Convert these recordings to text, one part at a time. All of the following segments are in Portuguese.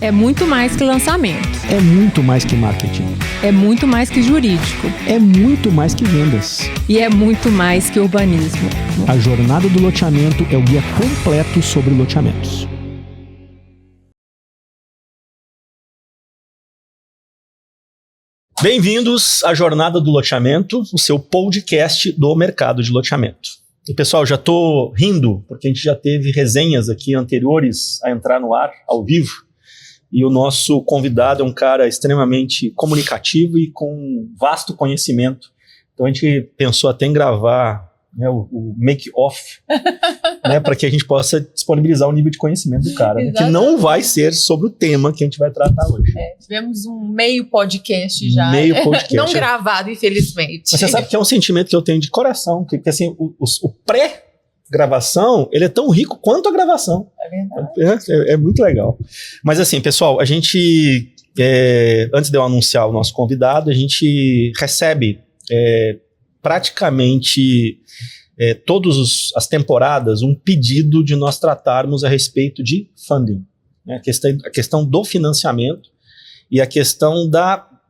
É muito mais que lançamento. É muito mais que marketing. É muito mais que jurídico. É muito mais que vendas. E é muito mais que urbanismo. A Jornada do Loteamento é o guia completo sobre loteamentos. Bem-vindos à Jornada do Loteamento, o seu podcast do mercado de loteamento. E pessoal, já estou rindo, porque a gente já teve resenhas aqui anteriores a entrar no ar, ao vivo, e o nosso convidado é um cara extremamente comunicativo e com vasto conhecimento. Então a gente pensou até em gravar, né, o make-off, né, para que a gente possa disponibilizar o nível de conhecimento do cara, né, que não vai ser sobre o tema que a gente vai tratar hoje. Tivemos um meio podcast já. Meio podcast. Não gravado, infelizmente. Mas você sabe que é um sentimento que eu tenho de coração, que assim, o pré-gravação, ele é tão rico quanto a gravação. É verdade. É muito legal. Mas assim, pessoal, a gente, antes de eu anunciar o nosso convidado, a gente recebe praticamente todas as temporadas um pedido de nós tratarmos a respeito de funding, né? A questão do financiamento e a questão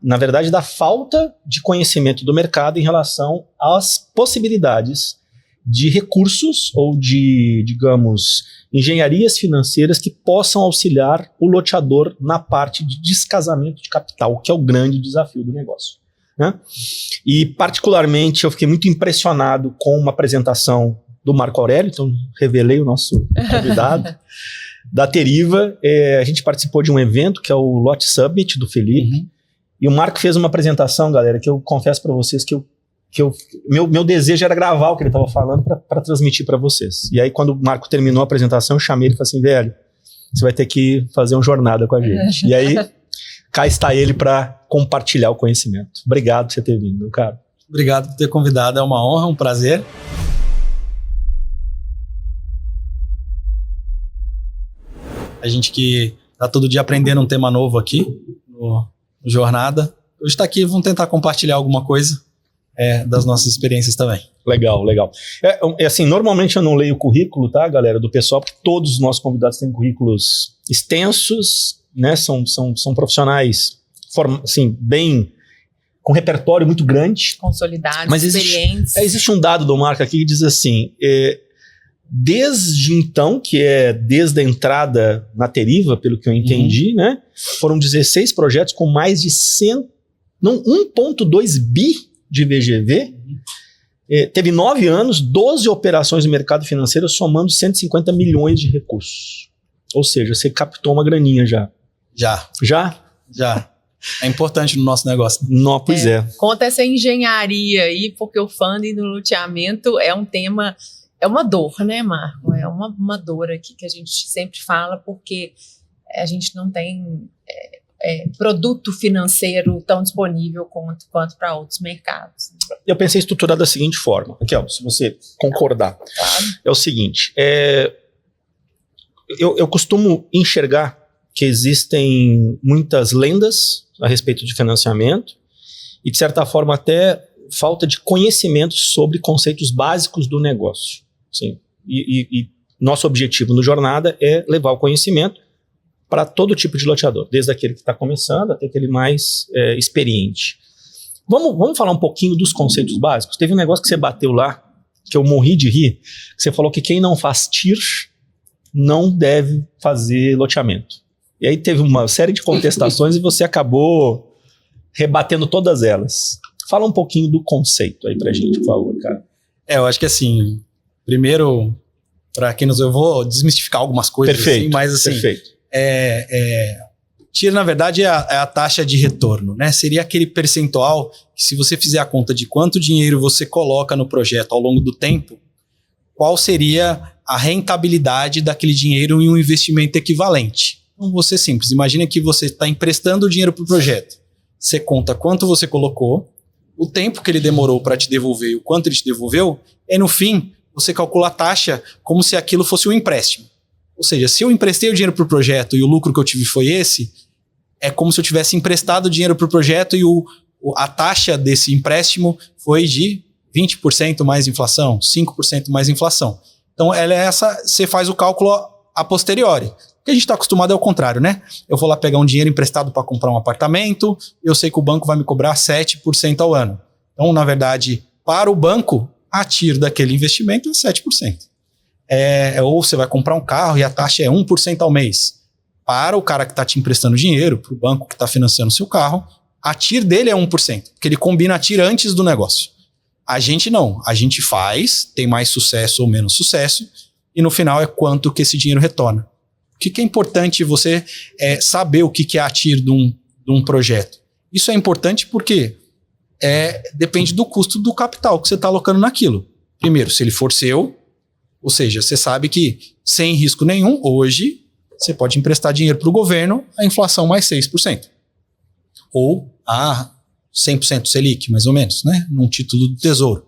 na verdade, da falta de conhecimento do mercado em relação às possibilidades de recursos ou de, digamos, engenharias financeiras que possam auxiliar o loteador na parte de descasamento de capital, que é o grande desafio do negócio, né? E particularmente eu fiquei muito impressionado com uma apresentação do Marco Aurélio, então revelei o nosso convidado, da Teriva. A gente participou de um evento que é o Lote Summit do Felipe, e o Marco fez uma apresentação, galera, que eu confesso para vocês que meu desejo era gravar o que ele estava falando para transmitir para vocês. E aí quando o Marco terminou a apresentação, eu chamei ele e falei assim: velho, você vai ter que fazer uma jornada com a gente. E aí cá está ele para compartilhar o conhecimento. Obrigado por você ter vindo, meu caro. Obrigado por ter convidado, é uma honra, um prazer. A gente que está todo dia aprendendo um tema novo aqui no Jornada. Hoje está aqui, vamos tentar compartilhar alguma coisa das nossas experiências também. Legal, legal. Assim, normalmente eu não leio o currículo, tá, galera, do pessoal, porque todos os nossos convidados têm currículos extensos, né, são profissionais assim, bem, com repertório muito grande. Consolidados, mas experientes. Existe um dado do Marco aqui que diz assim, desde então, que é desde a entrada na Teriva, pelo que eu entendi, né, foram 16 projetos com mais de 1,2 bi de VGV, teve 9 anos, 12 operações no mercado financeiro, somando 150 milhões de recursos. Ou seja, você captou uma graninha já. Já? É importante no nosso negócio. Não, pois é. Conta essa engenharia aí, porque o funding do loteamento é um tema, é uma dor, né, Marco? É uma dor aqui que a gente sempre fala, porque a gente não tem produto financeiro tão disponível quanto para outros mercados. Eu pensei estruturar da seguinte forma, Raquel, se você concordar. Claro. É o seguinte, eu costumo enxergar que existem muitas lendas a respeito de financiamento e, de certa forma, até falta de conhecimento sobre conceitos básicos do negócio. Sim. E nosso objetivo no Jornada é levar o conhecimento para todo tipo de loteador, desde aquele que está começando até aquele mais experiente. Vamos falar um pouquinho dos conceitos básicos? Teve um negócio que você bateu lá, que eu morri de rir, que você falou que quem não faz TIR não deve fazer loteamento. E aí teve uma série de contestações e você acabou rebatendo todas elas. Fala um pouquinho do conceito aí pra gente, por favor, cara. Eu acho que assim, primeiro, para quem eu vou desmistificar algumas coisas. Perfeito, assim, mas assim, perfeito. TIR, na verdade, é a taxa de retorno, né? Seria aquele percentual que, se você fizer a conta de quanto dinheiro você coloca no projeto ao longo do tempo, qual seria a rentabilidade daquele dinheiro em um investimento equivalente. Então, vou ser simples. Imagina que você está emprestando o dinheiro para o projeto. Você conta quanto você colocou, o tempo que ele demorou para te devolver e o quanto ele te devolveu, e no fim, você calcula a taxa como se aquilo fosse um empréstimo. Ou seja, se eu emprestei o dinheiro para o projeto e o lucro que eu tive foi esse, é como se eu tivesse emprestado o dinheiro para o projeto e a taxa desse empréstimo foi de 20% mais inflação, 5% mais inflação. Então, ela é essa, você faz o cálculo a posteriori. O que a gente está acostumado é o contrário, né? Eu vou lá pegar um dinheiro emprestado para comprar um apartamento, eu sei que o banco vai me cobrar 7% ao ano. Então, na verdade, para o banco, a TIR daquele investimento é 7%. Ou você vai comprar um carro e a taxa é 1% ao mês. Para o cara que está te emprestando dinheiro, para o banco que está financiando o seu carro, a TIR dele é 1%, porque ele combina a TIR antes do negócio. A gente não. A gente faz, tem mais sucesso ou menos sucesso, e no final é quanto que esse dinheiro retorna. O que é importante você saber o que é a TIR de um projeto? Isso é importante porque depende do custo do capital que você está alocando naquilo. Primeiro, se ele for seu, ou seja, você sabe que sem risco nenhum, hoje, você pode emprestar dinheiro para o governo a inflação mais 6%. Ou a 100% Selic, mais ou menos, né? Num título do Tesouro,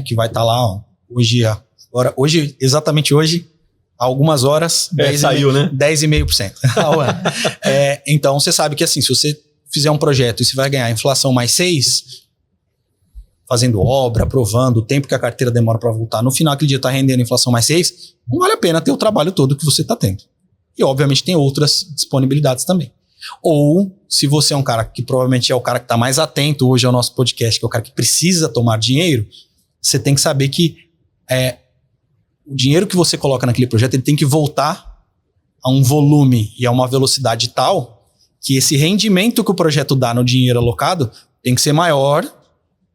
que vai estar lá, ó, exatamente hoje, há algumas horas, 10,5% ao ano. Então, você sabe que assim, se você fizer um projeto e você vai ganhar inflação mais 6%, fazendo obra, aprovando, o tempo que a carteira demora para voltar, no final aquele dia está rendendo inflação mais 6%, não vale a pena ter o trabalho todo que você está tendo. E, obviamente, tem outras disponibilidades também. Ou, se você é um cara que provavelmente é o cara que está mais atento hoje ao nosso podcast, que é o cara que precisa tomar dinheiro, você tem que saber que o dinheiro que você coloca naquele projeto ele tem que voltar a um volume e a uma velocidade tal que esse rendimento que o projeto dá no dinheiro alocado tem que ser maior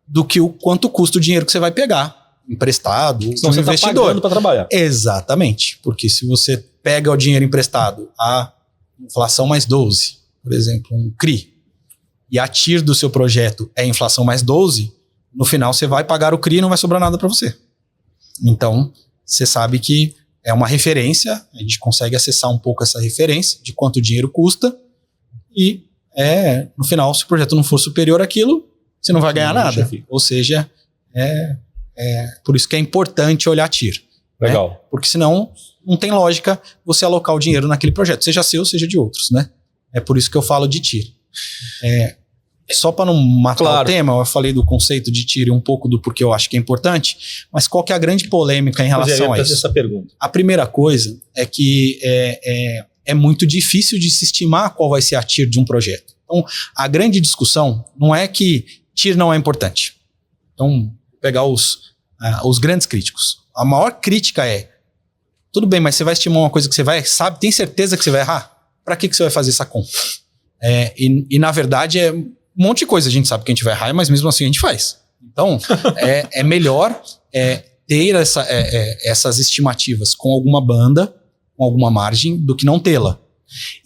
do que o quanto custa o dinheiro que você vai pegar emprestado, senão você está pagando para trabalhar. Exatamente, porque se você pega o dinheiro emprestado a inflação mais 12, por exemplo, um CRI, e a TIR do seu projeto é inflação mais 12, no final você vai pagar o CRI e não vai sobrar nada para você. Então, você sabe que é uma referência, a gente consegue acessar um pouco essa referência de quanto o dinheiro custa e no final, se o projeto não for superior àquilo, você não vai ganhar nada. Ou seja, por isso que é importante olhar a TIR. Legal. Né? Porque senão não tem lógica você alocar o dinheiro naquele projeto, seja seu, seja de outros, né? É por isso que eu falo de TIR. Só para não matar o tema, eu falei do conceito de TIR e um pouco do porquê eu acho que é importante, mas qual que é a grande polêmica em relação a isso? Essa pergunta. A primeira coisa é que é muito difícil de se estimar qual vai ser a TIR de um projeto. Então, a grande discussão não é que TIR não é importante. Então, vou pegar os grandes críticos. A maior crítica tudo bem, mas você vai estimar uma coisa que você tem certeza que você vai errar? Para que você vai fazer essa conta? E na verdade, um monte de coisa a gente sabe que a gente vai errar, mas mesmo assim a gente faz. Então, é melhor ter essas estimativas com alguma banda, com alguma margem, do que não tê-la.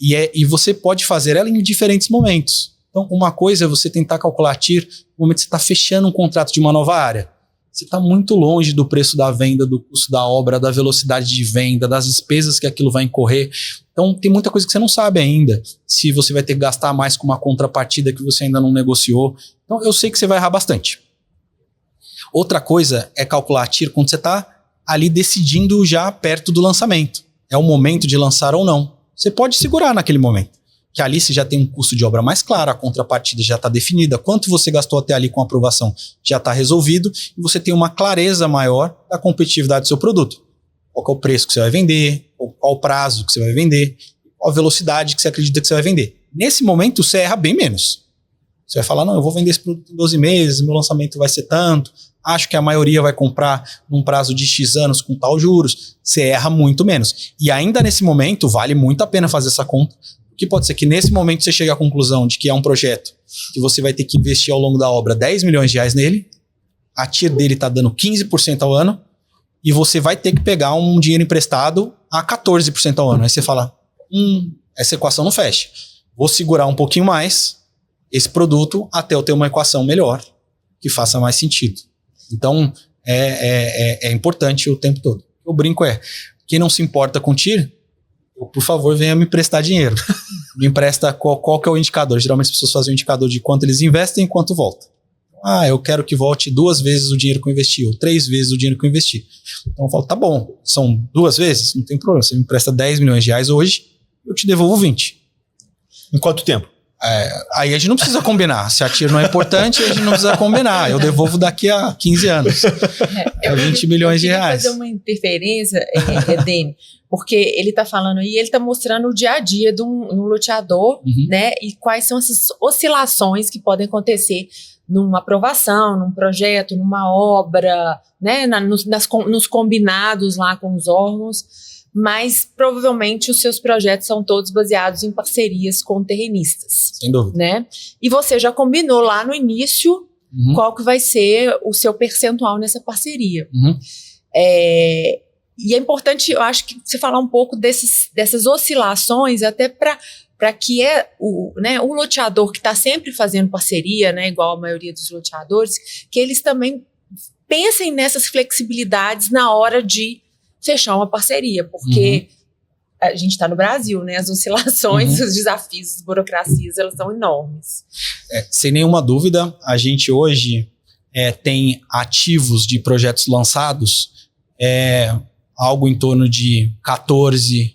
E você pode fazer ela em diferentes momentos. Então, uma coisa é você tentar calcular a TIR no momento que você está fechando um contrato de uma nova área. Você está muito longe do preço da venda, do custo da obra, da velocidade de venda, das despesas que aquilo vai incorrer. Então, tem muita coisa que você não sabe ainda. Se você vai ter que gastar mais com uma contrapartida que você ainda não negociou. Então, eu sei que você vai errar bastante. Outra coisa é calcular a TIR quando você está ali decidindo já perto do lançamento. É o momento de lançar ou não. Você pode segurar naquele momento. Que ali você já tem um custo de obra mais claro, a contrapartida já está definida, quanto você gastou até ali com a aprovação já está resolvido e você tem uma clareza maior da competitividade do seu produto. Qual que é o preço que você vai vender, qual o prazo que você vai vender, qual a velocidade que você acredita que você vai vender. Nesse momento você erra bem menos. Você vai falar, não, eu vou vender esse produto em 12 meses, meu lançamento vai ser tanto, acho que a maioria vai comprar num prazo de X anos com tal juros, você erra muito menos. E ainda nesse momento vale muito a pena fazer essa conta, que pode ser que nesse momento você chegue à conclusão de que é um projeto que você vai ter que investir ao longo da obra 10 milhões de reais nele, a TIR dele está dando 15% ao ano, e você vai ter que pegar um dinheiro emprestado a 14% ao ano. Aí você fala, essa equação não fecha. Vou segurar um pouquinho mais esse produto até eu ter uma equação melhor, que faça mais sentido. Então, é importante o tempo todo. O brinco quem não se importa com TIR, por favor, venha me emprestar dinheiro. Me empresta qual que é o indicador. Geralmente as pessoas fazem um indicador de quanto eles investem e quanto volta. Eu quero que volte 2 vezes o dinheiro que eu investi, ou 3 vezes o dinheiro que eu investi. Então eu falo, tá bom, são 2 vezes? Não tem problema. Você me empresta 10 milhões de reais hoje, eu te devolvo 20. Em quanto tempo? Aí a gente não precisa combinar. Se a TIR não é importante, a gente não precisa combinar. Eu devolvo daqui a 15 anos. 20 milhões de reais. Eu fazer uma interferência, Dene, porque ele está falando aí, ele está mostrando o dia a dia de um loteador, né? E quais são essas oscilações que podem acontecer numa aprovação, num projeto, numa obra, né? Nos combinados lá com os órgãos. Mas provavelmente os seus projetos são todos baseados em parcerias com terrenistas. Sem dúvida. Né? E você já combinou lá no início qual que vai ser o seu percentual nessa parceria. E é importante, eu acho, que você falar um pouco dessas oscilações, até para que o loteador que está sempre fazendo parceria, né, igual a maioria dos loteadores, que eles também pensem nessas flexibilidades na hora de fechar uma parceria, porque a gente está no Brasil, né? As oscilações, os desafios, as burocracias, elas são enormes. Sem nenhuma dúvida, a gente hoje tem ativos de projetos lançados, algo em torno de 14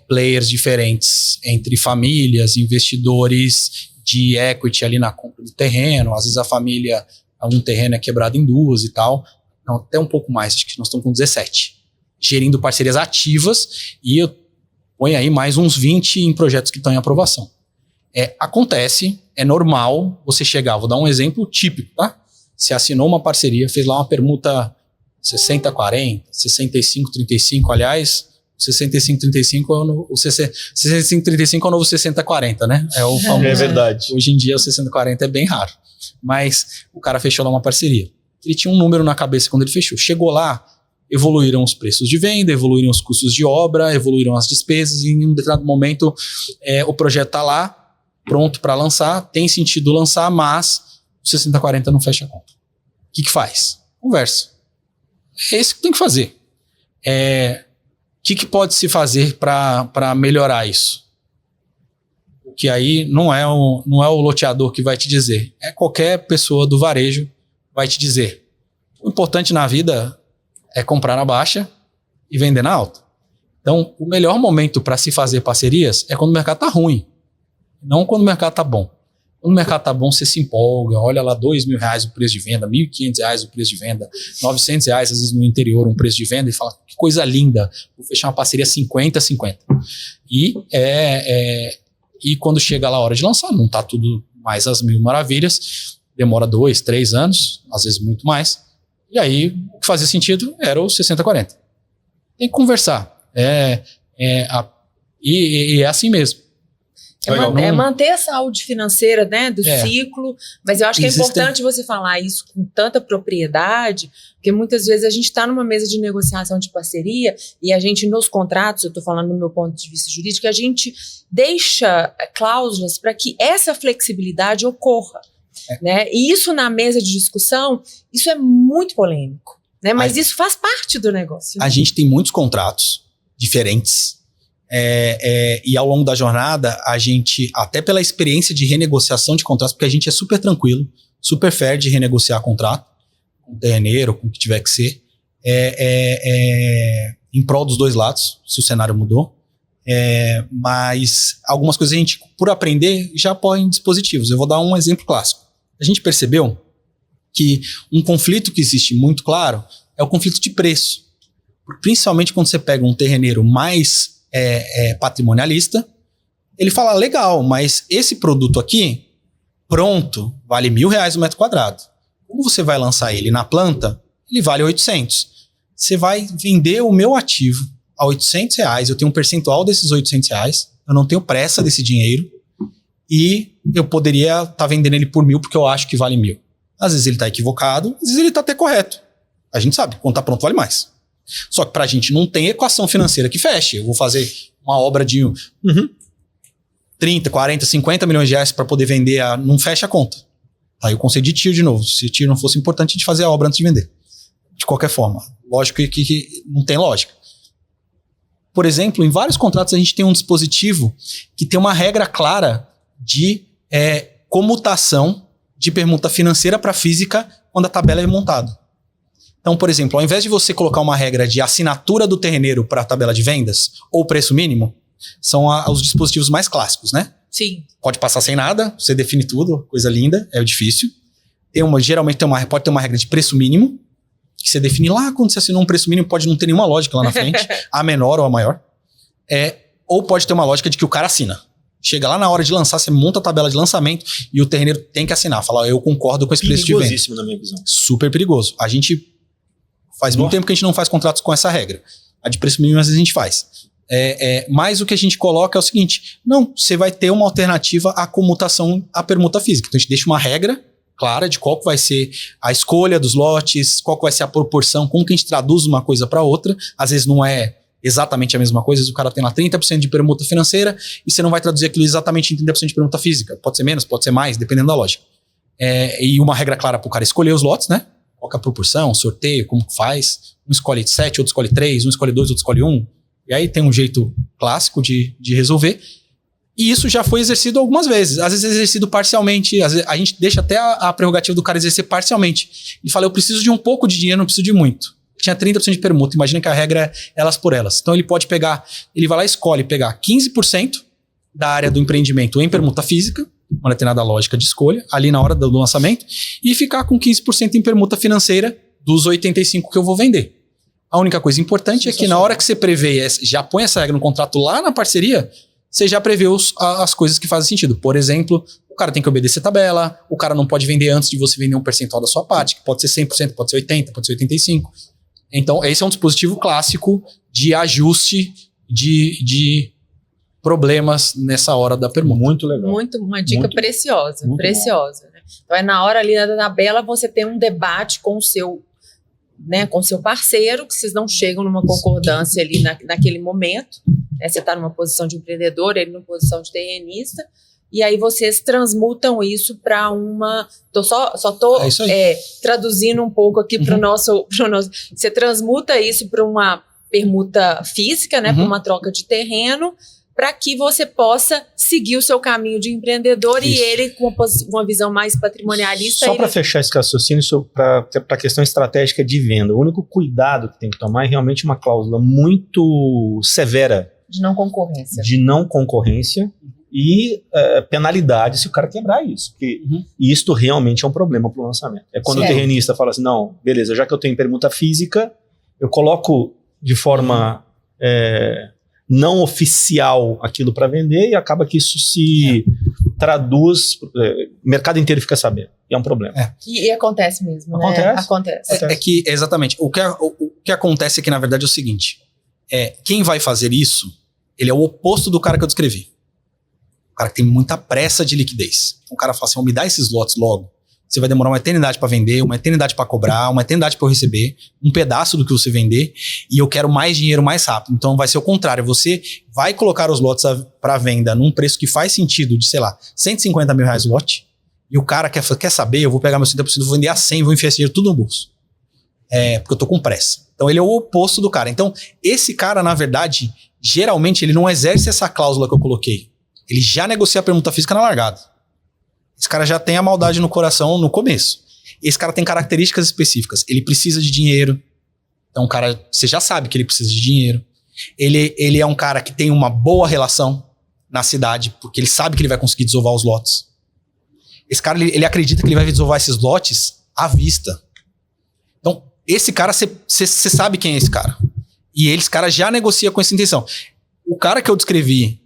players diferentes, entre famílias, investidores de equity ali na compra do terreno, às vezes a família, um terreno é quebrado em duas e tal. Não, até um pouco mais, acho que nós estamos com 17, gerindo parcerias ativas, e eu ponho aí mais uns 20 em projetos que estão em aprovação. Acontece, é normal você chegar, vou dar um exemplo típico, tá? Você assinou uma parceria, fez lá uma permuta 60-40, 65-35, aliás, 65-35 é o 65-35 é o novo 60-40, né? É o famoso. É verdade. Hoje em dia o 60-40 é bem raro, mas o cara fechou lá uma parceria. Ele tinha um número na cabeça quando ele fechou. Chegou lá, evoluíram os preços de venda, evoluíram os custos de obra, evoluíram as despesas, e em um determinado momento o projeto está lá, pronto para lançar, tem sentido lançar, mas o 60-40 não fecha a conta. O que faz? Conversa. É isso que tem que fazer. O que pode se fazer para melhorar isso? O que aí não é o loteador que vai te dizer, é qualquer pessoa do varejo vai te dizer. O importante na vida é comprar na baixa e vender na alta. Então, o melhor momento para se fazer parcerias é quando o mercado está ruim, não quando o mercado está bom. Quando o mercado está bom, você se empolga, olha lá R$2.000 o preço de venda, R$1.500 o preço de venda, R$900 às vezes no interior um preço de venda, e fala, que coisa linda, vou fechar uma parceria 50-50. E quando chega lá a hora de lançar, não está tudo mais às mil maravilhas, demora 2, 3 anos, às vezes muito mais. E aí, o que fazia sentido era o 60-40. Tem que conversar. E é assim mesmo. É manter a saúde financeira, né, do ciclo, mas eu acho que é importante você falar isso com tanta propriedade, porque muitas vezes a gente está numa mesa de negociação de parceria e a gente, nos contratos, eu estou falando do meu ponto de vista jurídico, a gente deixa cláusulas para que essa flexibilidade ocorra. Né? E isso na mesa de discussão, isso é muito polêmico, né? Mas isso faz parte do negócio. Né? A gente tem muitos contratos diferentes e ao longo da jornada a gente, até pela experiência de renegociação de contratos, porque a gente é super tranquilo, super fair de renegociar contrato com o terreneiro, com o que tiver que ser, em prol dos dois lados, se o cenário mudou. Mas algumas coisas a gente, por aprender, já põe em dispositivos. Eu vou dar um exemplo clássico. A gente percebeu que um conflito que existe muito claro é o conflito de preço. Principalmente quando você pega um terreneiro mais patrimonialista, ele fala, legal, mas esse produto aqui, pronto, vale R$1.000 o metro quadrado. Como você vai lançar ele na planta, ele vale 800. Você vai vender o meu ativo a R$800, eu tenho um percentual desses R$800, eu não tenho pressa desse dinheiro, e eu poderia estar vendendo ele por 1.000 porque eu acho que vale 1.000. Às vezes ele está equivocado, às vezes ele está até correto. A gente sabe, quando está pronto vale mais. Só que para a gente não tem equação financeira que feche. Eu vou fazer uma obra de 30, 40, 50 milhões de reais para poder vender, não fecha a conta. Aí o conceito de TIR de novo. Se TIR não fosse importante, a gente fazia a obra antes de vender. De qualquer forma. Lógico que não tem lógica. Por exemplo, em vários contratos a gente tem um dispositivo que tem uma regra clara de comutação de permuta financeira para física quando a tabela é montada. Então, por exemplo, ao invés de você colocar uma regra de assinatura do terreneiro para a tabela de vendas ou preço mínimo, são os dispositivos mais clássicos, né? Sim. Pode passar sem nada, você define tudo, coisa linda, é difícil. Geralmente pode ter uma regra de preço mínimo, que você define lá quando você assinou um preço mínimo, pode não ter nenhuma lógica lá na frente, a menor ou a maior. Ou pode ter uma lógica de que o cara assina. Chega lá na hora de lançar, você monta a tabela de lançamento e o terreneiro tem que assinar. Falar, eu concordo com esse preço de venda. Perigosíssimo na minha visão. Super perigoso. A gente faz muito tempo que a gente não faz contratos com essa regra. A de preço mínimo às vezes a gente faz. Mas o que a gente coloca é o seguinte, não, você vai ter uma alternativa à comutação, à permuta física. Então a gente deixa uma regra clara de qual que vai ser a escolha dos lotes, qual que vai ser a proporção, como que a gente traduz uma coisa para outra. Às vezes não é exatamente a mesma coisa, às vezes o cara tem lá 30% de permuta financeira e você não vai traduzir aquilo exatamente em 30% de permuta física. Pode ser menos, pode ser mais, dependendo da lógica. E uma regra clara para o cara escolher os lotes, né? Qual que é a proporção, sorteio, como que faz. Um escolhe 7, outro escolhe 3, um escolhe 2, outro escolhe 1. E aí tem um jeito clássico de resolver. E isso já foi exercido algumas vezes. Às vezes é exercido parcialmente. Às vezes a gente deixa até a prerrogativa do cara exercer parcialmente. E fala, eu preciso de um pouco de dinheiro, não preciso de muito. Tinha 30% de permuta. Imagina que a regra é elas por elas. Então ele pode pegar, ele vai lá e escolhe pegar 15% da área do empreendimento em permuta física, uma determinada lógica de escolha, ali na hora do lançamento, e ficar com 15% em permuta financeira dos 85% que eu vou vender. A única coisa importante é que na hora que você prevê, já põe essa regra no contrato lá na parceria, você já prevê as coisas que fazem sentido. Por exemplo, o cara tem que obedecer tabela, o cara não pode vender antes de você vender um percentual da sua parte, que pode ser 100%, pode ser 80%, pode ser 85%. Então, esse é um dispositivo clássico de ajuste de problemas nessa hora da permuta. Muito legal. Uma dica preciosa, preciosa. Né? Então, na hora ali da tabela, você tem um debate com o seu parceiro, que vocês não chegam numa concordância ali naquele momento. Né? Você está numa posição de empreendedor, ele numa posição de terrenista, e aí vocês transmutam isso para uma... traduzindo um pouco aqui para o nosso... Você transmuta isso para uma permuta física, né? Para uma troca de terreno, para que você possa seguir o seu caminho de empreendedor e ele com uma visão mais patrimonialista. Só para fechar esse raciocínio para a questão estratégica de venda, o único cuidado que tem que tomar é realmente uma cláusula muito severa de não concorrência. E penalidade se o cara quebrar isso. Porque isto realmente é um problema para o lançamento. É quando o terrenista fala assim, não, beleza, já que eu tenho permuta física, eu coloco de forma não oficial aquilo para vender e acaba que isso se traduz, o mercado inteiro fica sabendo. E é um problema. E acontece mesmo, Acontece. É que, exatamente, o que acontece é que, na verdade, é o seguinte, quem vai fazer isso, ele é o oposto do cara que eu descrevi. O cara que tem muita pressa de liquidez. O cara fala assim, me dá esses lotes logo. Você vai demorar uma eternidade para vender, uma eternidade para cobrar, uma eternidade para eu receber, um pedaço do que você vender, e eu quero mais dinheiro mais rápido. Então vai ser o contrário. Você vai colocar os lotes para venda num preço que faz sentido de, sei lá, 150 mil reais o lote, e o cara quer saber, eu vou pegar meu 30%, vou vender a 100, vou enfiar esse dinheiro tudo no bolso. Porque eu tô com pressa. Então ele é o oposto do cara. Então esse cara, na verdade, geralmente ele não exerce essa cláusula que eu coloquei. Ele já negocia a permuta física na largada. Esse cara já tem a maldade no coração no começo. Esse cara tem características específicas. Ele precisa de dinheiro. Então, você já sabe que ele precisa de dinheiro. Ele é um cara que tem uma boa relação na cidade, porque ele sabe que ele vai conseguir desovar os lotes. Esse cara, ele acredita que ele vai desovar esses lotes à vista. Então, esse cara, você sabe quem é esse cara. E esse cara já negocia com essa intenção. O cara que eu descrevi,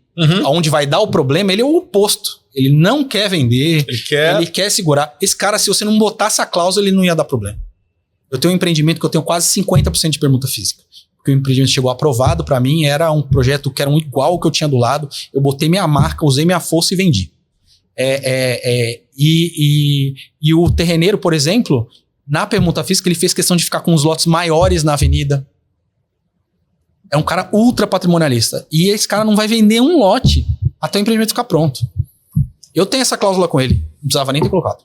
onde vai dar o problema, ele é o oposto. Ele não quer vender, ele quer segurar. Esse cara, se você não botasse a cláusula, ele não ia dar problema. Eu tenho um empreendimento que eu tenho quase 50% de permuta física. Porque o empreendimento chegou aprovado para mim, era um projeto que era igual ao que eu tinha do lado. Eu botei minha marca, usei minha força e vendi. E o terreneiro, por exemplo, na permuta física, ele fez questão de ficar com os lotes maiores na avenida. É um cara ultra patrimonialista. E esse cara não vai vender um lote até o empreendimento ficar pronto. Eu tenho essa cláusula com ele. Não precisava nem ter colocado.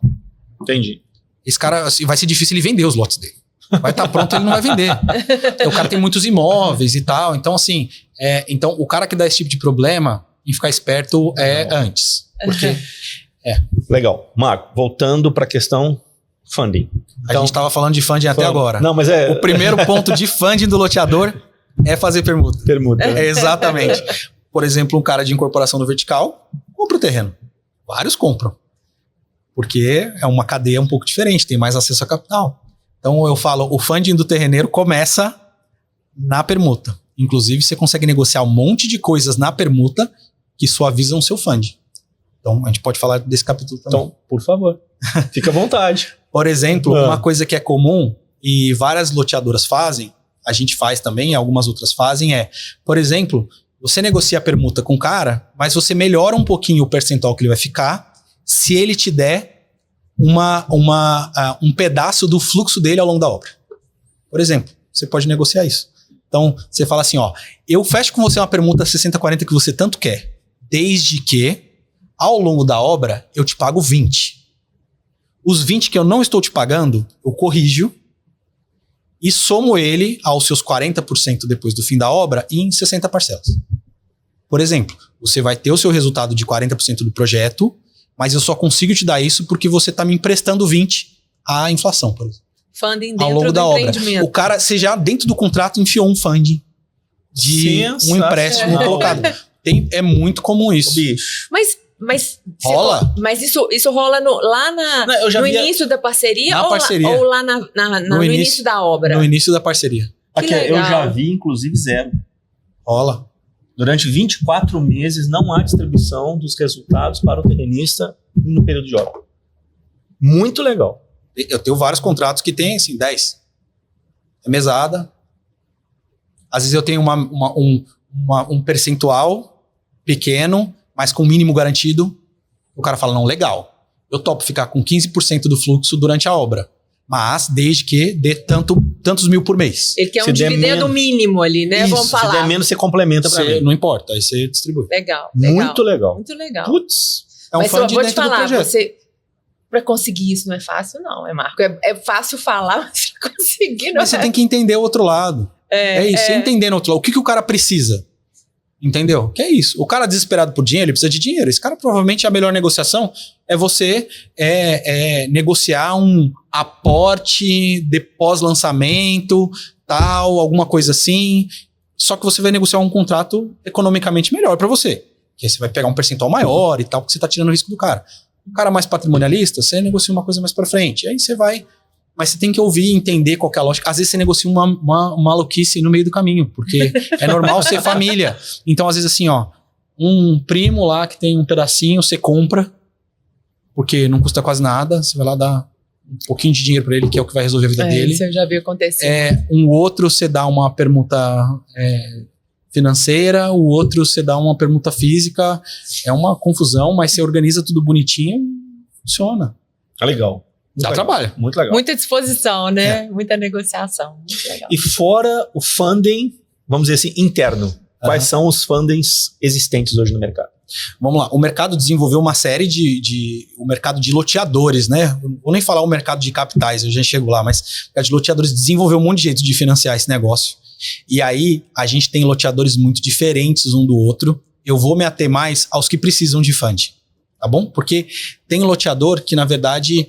Entendi. Esse cara, vai ser difícil ele vender os lotes dele. Vai estar pronto, ele não vai vender. O cara tem muitos imóveis e tal. Então, assim, então o cara que dá esse tipo de problema, em ficar esperto, antes. Porque... Legal. Marco, voltando para a questão funding. A gente estava falando de funding até agora. Não, mas O primeiro ponto de funding do loteador é fazer permuta. Permuta. Exatamente. Por exemplo, um cara de incorporação no vertical compra o terreno. Vários compram. Porque é uma cadeia um pouco diferente, tem mais acesso a capital. Então eu falo, o funding do terreneiro começa na permuta. Inclusive, você consegue negociar um monte de coisas na permuta que suavizam o seu funding. Então, a gente pode falar desse capítulo também. Então, por favor, fica à vontade. Por exemplo, uma coisa que é comum e várias loteadoras fazem, a gente faz também, algumas outras fazem, por exemplo, você negocia a permuta com o cara, mas você melhora um pouquinho o percentual que ele vai ficar se ele te der um pedaço do fluxo dele ao longo da obra. Por exemplo, você pode negociar isso. Então, você fala assim, eu fecho com você uma permuta 60-40 que você tanto quer, desde que, ao longo da obra, eu te pago 20. Os 20 que eu não estou te pagando, eu corrijo e somo ele aos seus 40% depois do fim da obra em 60 parcelas. Por exemplo, você vai ter o seu resultado de 40% do projeto, mas eu só consigo te dar isso porque você está me emprestando 20 à inflação, por exemplo. Funding ao longo dentro da do obra. empreendimento. O cara, você já dentro do contrato enfiou um funding de um empréstimo colocado. É muito comum isso. Bicho. Mas rola? Mas isso rola lá no início da parceria, na parceria ou lá no início da obra? No início da parceria. Aqui, eu já vi, inclusive, 0. Rola. Durante 24 meses não há distribuição dos resultados para o terrenista no período de obra. Muito legal. Eu tenho vários contratos que tem, assim, 10. É mesada. Às vezes eu tenho um percentual pequeno, mas com mínimo garantido. O cara fala, não, legal. Eu topo ficar com 15% do fluxo durante a obra. Mas desde que dê tantos mil por mês. Ele quer um dividendo mínimo ali, né? Isso, vamos falar. Se der menos, você complementa para mim. Não importa, aí você distribui. Legal. Muito legal. Muito legal. Putz. É um funding vou te dentro do falar, projeto. Para conseguir isso não é fácil, não, Marco? É fácil falar, mas conseguir não Mas você tem que entender o outro lado. É isso, você entendendo o outro lado. O que o cara precisa? Entendeu? Que é isso. O cara desesperado por dinheiro, ele precisa de dinheiro. Esse cara provavelmente a melhor negociação é você negociar um aporte de pós-lançamento, tal, alguma coisa assim. Só que você vai negociar um contrato economicamente melhor para você. Que aí você vai pegar um percentual maior e tal, porque você tá tirando o risco do cara. O cara mais patrimonialista, você negocia uma coisa mais para frente. Aí você vai... Mas você tem que ouvir e entender qual que é a lógica. Às vezes você negocia uma maluquice no meio do caminho, porque é normal ser família. Então, às vezes assim, um primo lá que tem um pedacinho, você compra, porque não custa quase nada, você vai lá dar um pouquinho de dinheiro para ele, que é o que vai resolver a vida dele. Isso eu já vi acontecer. Um outro você dá uma permuta financeira, o outro você dá uma permuta física. É uma confusão, mas você organiza tudo bonitinho, funciona. Tá legal. Dá trabalho. Muito legal. Muita disposição, né? Muita negociação. Muito legal. E fora o funding, vamos dizer assim, interno, quais são os fundings existentes hoje no mercado? Vamos lá. O mercado desenvolveu uma série o mercado de loteadores, né? Eu não vou nem falar o mercado de capitais, eu já chego lá, mas o mercado de loteadores desenvolveu um monte de jeito de financiar esse negócio. E aí, a gente tem loteadores muito diferentes um do outro. Eu vou me ater mais aos que precisam de funding, tá bom? Porque tem loteador que, na verdade...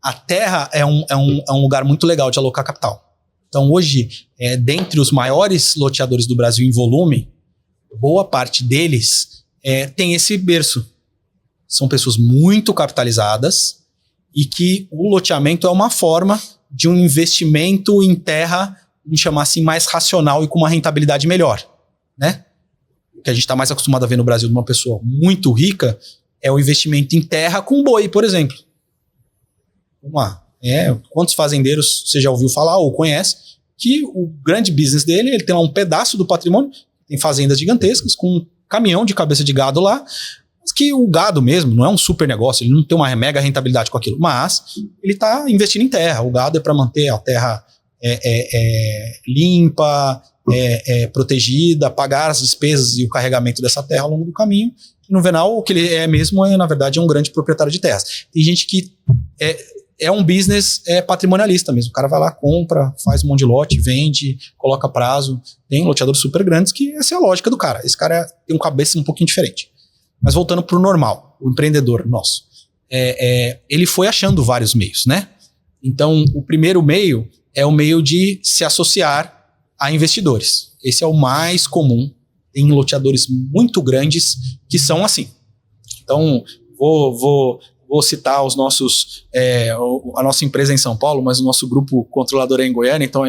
a terra é um lugar muito legal de alocar capital. Então hoje, dentre os maiores loteadores do Brasil em volume, boa parte deles tem esse berço. São pessoas muito capitalizadas e que o loteamento é uma forma de um investimento em terra, vamos chamar assim, mais racional e com uma rentabilidade melhor, né? O que a gente está mais acostumado a ver no Brasil de uma pessoa muito rica é o investimento em terra com boi, por exemplo. Vamos lá. Quantos fazendeiros você já ouviu falar ou conhece que o grande business dele, ele tem lá um pedaço do patrimônio, tem fazendas gigantescas com um caminhão de cabeça de gado lá, mas que o gado mesmo não é um super negócio, ele não tem uma mega rentabilidade com aquilo, mas ele está investindo em terra. O gado é para manter a terra limpa, protegida, pagar as despesas e o carregamento dessa terra ao longo do caminho. No final, o que ele é mesmo na verdade, um grande proprietário de terras. Tem gente que é um business patrimonialista mesmo. O cara vai lá, compra, faz um monte de lote, vende, coloca prazo. Tem loteadores super grandes que essa é a lógica do cara. Esse cara tem uma cabeça um pouquinho diferente. Mas voltando para o normal, o empreendedor nosso. Ele foi achando vários meios, né? Então, o primeiro meio é o meio de se associar a investidores. Esse é o mais comum tem loteadores muito grandes que são assim. Então, vou citar os nossos, a nossa empresa em São Paulo, mas o nosso grupo controlador é em Goiânia, então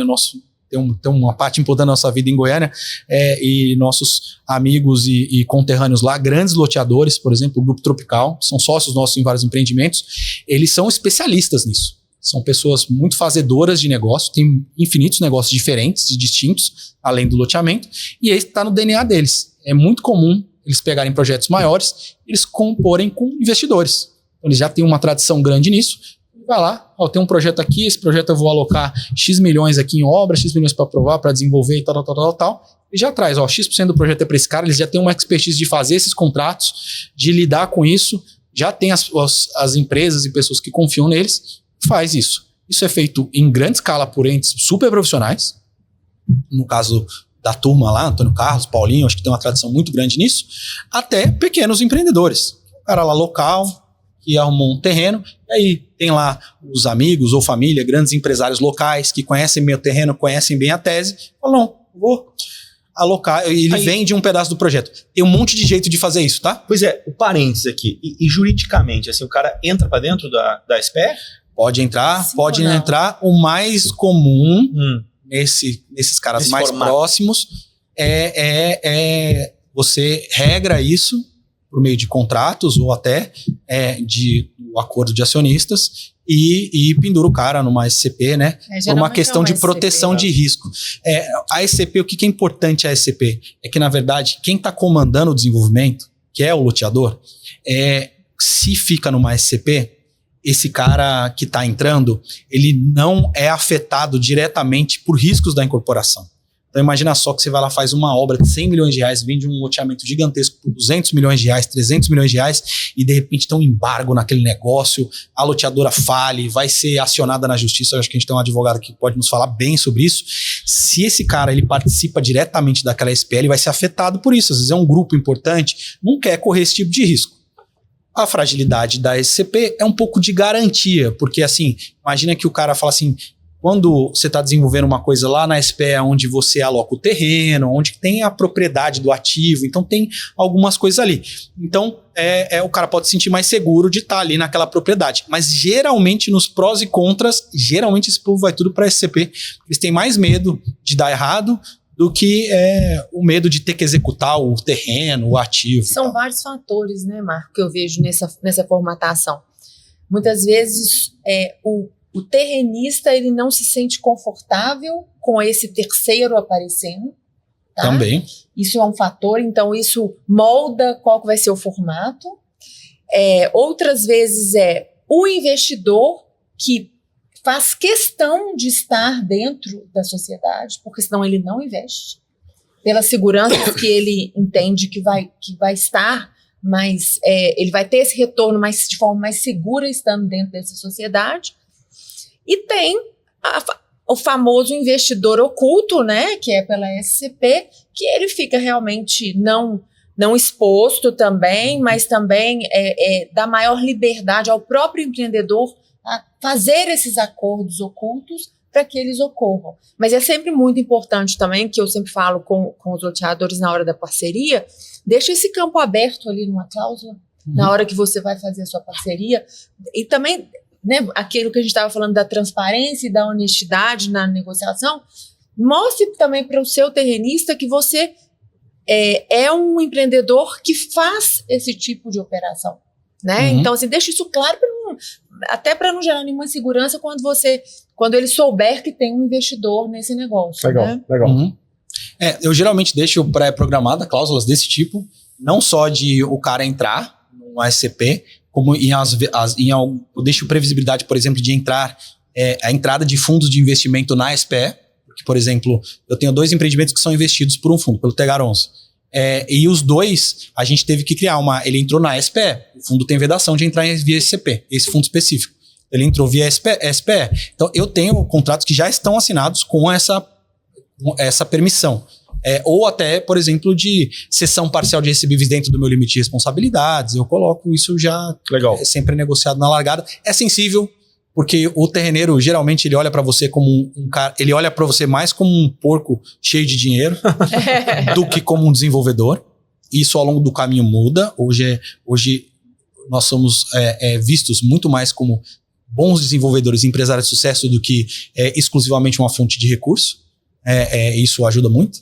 tem uma parte importante da nossa vida em Goiânia, e nossos amigos e conterrâneos lá, grandes loteadores, por exemplo, o Grupo Tropical, são sócios nossos em vários empreendimentos, eles são especialistas nisso. São pessoas muito fazedoras de negócio, tem infinitos negócios diferentes e distintos, além do loteamento, e esse está no DNA deles. É muito comum eles pegarem projetos maiores, eles comporem com investidores. Então, eles já têm uma tradição grande nisso. Vai lá, tem um projeto aqui, esse projeto eu vou alocar X milhões aqui em obra, X milhões para aprovar, para desenvolver e tal. E já traz, X% do projeto é para esse cara, eles já têm uma expertise de fazer esses contratos, de lidar com isso, já tem as empresas e pessoas que confiam neles, faz isso. Isso é feito em grande escala por entes super profissionais, no caso da turma lá, Antônio Carlos, Paulinho, acho que tem uma tradição muito grande nisso, até pequenos empreendedores. O cara lá local, que arrumou um terreno, e aí tem lá os amigos ou família, grandes empresários locais que conhecem bem o terreno, conhecem bem a tese, falam, não, vou alocar, e ele vende um pedaço do projeto. Tem um monte de jeito de fazer isso, tá? Pois é, o parênteses aqui, e juridicamente, assim, o cara entra para dentro da SPE? Pode entrar, sim, pode não entrar. O mais comum, nesses caras Nesse mais formato próximos, você regra isso por meio de contratos ou até de um acordo de acionistas e pendura o cara numa SCP, né? Por uma questão de proteção de risco. A SCP, o que é importante a SCP? É que, na verdade, quem está comandando o desenvolvimento, que é o loteador, se fica numa SCP, esse cara que está entrando, ele não é afetado diretamente por riscos da incorporação. Então imagina só que você vai lá, faz uma obra de 100 milhões de reais, vende um loteamento gigantesco por 200 milhões de reais, 300 milhões de reais, e de repente tem um embargo naquele negócio, a loteadora fale, vai ser acionada na justiça. Eu acho que a gente tem um advogado que pode nos falar bem sobre isso. Se esse cara ele participa diretamente daquela SPL, ele vai ser afetado por isso. Às vezes é um grupo importante, não quer correr esse tipo de risco. A fragilidade da SCP é um pouco de garantia, porque assim, imagina que o cara fala assim, quando você está desenvolvendo uma coisa lá na SPE onde você aloca o terreno, onde tem a propriedade do ativo, então tem algumas coisas ali. Então, o cara pode se sentir mais seguro de estar ali naquela propriedade. Mas geralmente, nos prós e contras, geralmente esse povo vai tudo para a SCP. Eles têm mais medo de dar errado do que o medo de ter que executar o terreno, o ativo. São vários fatores, né, Marco, que eu vejo nessa formatação. Muitas vezes o terrenista ele não se sente confortável com esse terceiro aparecendo. Tá? Também. Isso é um fator, então isso molda qual que vai ser o formato. Outras vezes o investidor que faz questão de estar dentro da sociedade, porque senão ele não investe. Pela segurança que ele entende que vai estar, mas ele vai ter esse retorno de forma mais segura estando dentro dessa sociedade. E tem o famoso investidor oculto, né, que é pela SCP, que ele fica realmente não exposto também, mas também dá maior liberdade ao próprio empreendedor a fazer esses acordos ocultos para que eles ocorram. Mas é sempre muito importante também, que eu sempre falo com os loteadores na hora da parceria, deixa esse campo aberto ali numa cláusula, na hora que você vai fazer a sua parceria, e também, né, aquilo que a gente estava falando da transparência e da honestidade na negociação, mostre também para o seu terrenista que você é um empreendedor que faz esse tipo de operação. Né? Então, assim, deixa isso claro, até para não gerar nenhuma insegurança quando ele souber que tem um investidor nesse negócio. Legal, né? legal. Eu geralmente deixo pré-programada cláusulas desse tipo, não só de o cara entrar no SCP, como eu deixo previsibilidade, por exemplo, de entrar a entrada de fundos de investimento na SPE, porque, por exemplo, eu tenho 2 empreendimentos que são investidos por um fundo, pelo Tegar 11. E os 2, a gente teve que criar ele entrou na SPE, o fundo tem vedação de entrar via SCP, esse fundo específico. Ele entrou via SPE. Então, eu tenho contratos que já estão assinados com essa permissão. Ou até, por exemplo, de cessão parcial de recebíveis dentro do meu limite de responsabilidades. Eu coloco isso já. Legal. Sempre negociado na largada. É sensível, Porque o terreneiro, geralmente, ele olha para você como um cara... Ele olha para você mais como um porco cheio de dinheiro do que como um desenvolvedor. Isso, ao longo do caminho, muda. Hoje nós somos vistos muito mais como bons desenvolvedores e empresários de sucesso do que exclusivamente uma fonte de recurso. Isso ajuda muito.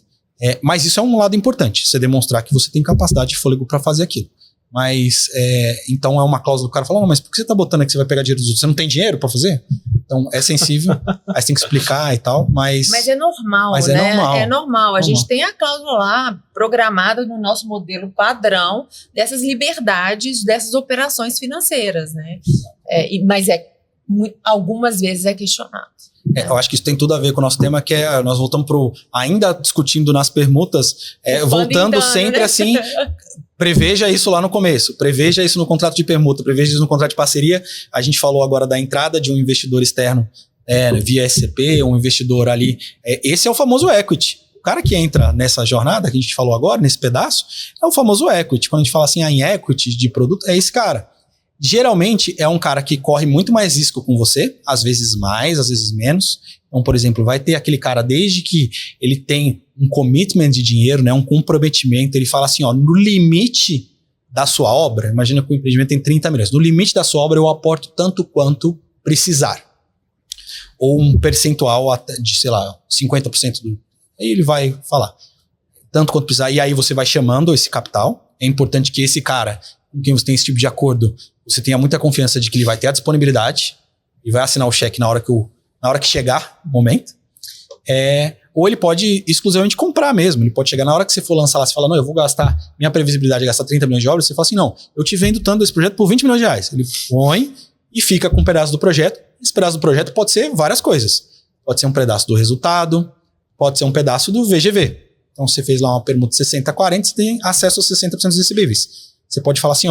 Mas isso é um lado importante. Você demonstrar que você tem capacidade de fôlego para fazer aquilo. Mas, então é uma cláusula do cara falar, mas por que você tá botando aqui que você vai pegar dinheiro dos outros? Você não tem dinheiro para fazer? Então é sensível, aí você tem que explicar e tal, mas é normal, mas né? É normal. A gente tem a cláusula lá programada no nosso modelo padrão dessas liberdades, dessas operações financeiras, né? Mas algumas vezes é questionado. Eu acho que isso tem tudo a ver com o nosso tema, que nós voltamos ainda discutindo nas permutas, voltando sempre, né? Assim, preveja isso lá no começo, preveja isso no contrato de permuta, preveja isso no contrato de parceria. A gente falou agora da entrada de um investidor externo via SCP, um investidor ali. Esse é o famoso equity. O cara que entra nessa jornada que a gente falou agora, nesse pedaço, é o famoso equity. Quando a gente fala assim, em equity de produto, é esse cara. Geralmente é um cara que corre muito mais risco com você, às vezes mais, às vezes menos. Então, por exemplo, vai ter aquele cara desde que ele tem um commitment de dinheiro, né, um comprometimento, ele fala assim, no limite da sua obra, imagina que o empreendimento tem 30 milhões, no limite da sua obra eu aporto tanto quanto precisar. Ou um percentual de, sei lá, 50% do... Aí ele vai falar, tanto quanto precisar, e aí você vai chamando esse capital. É importante que esse cara, com quem você tem esse tipo de acordo, você tenha muita confiança de que ele vai ter a disponibilidade e vai assinar o cheque na hora que chegar o momento. Ou ele pode exclusivamente comprar mesmo. Ele pode chegar na hora que você for lançar lá, você fala, não, eu vou gastar, minha previsibilidade é gastar 30 milhões de obras, você fala assim, não, eu te vendo tanto desse projeto por 20 milhões de reais. Ele põe e fica com um pedaço do projeto. Esse pedaço do projeto pode ser várias coisas. Pode ser um pedaço do resultado, pode ser um pedaço do VGV. Então você fez lá uma permuta 60-40, você tem acesso aos 60% dos recebíveis. Você pode falar assim,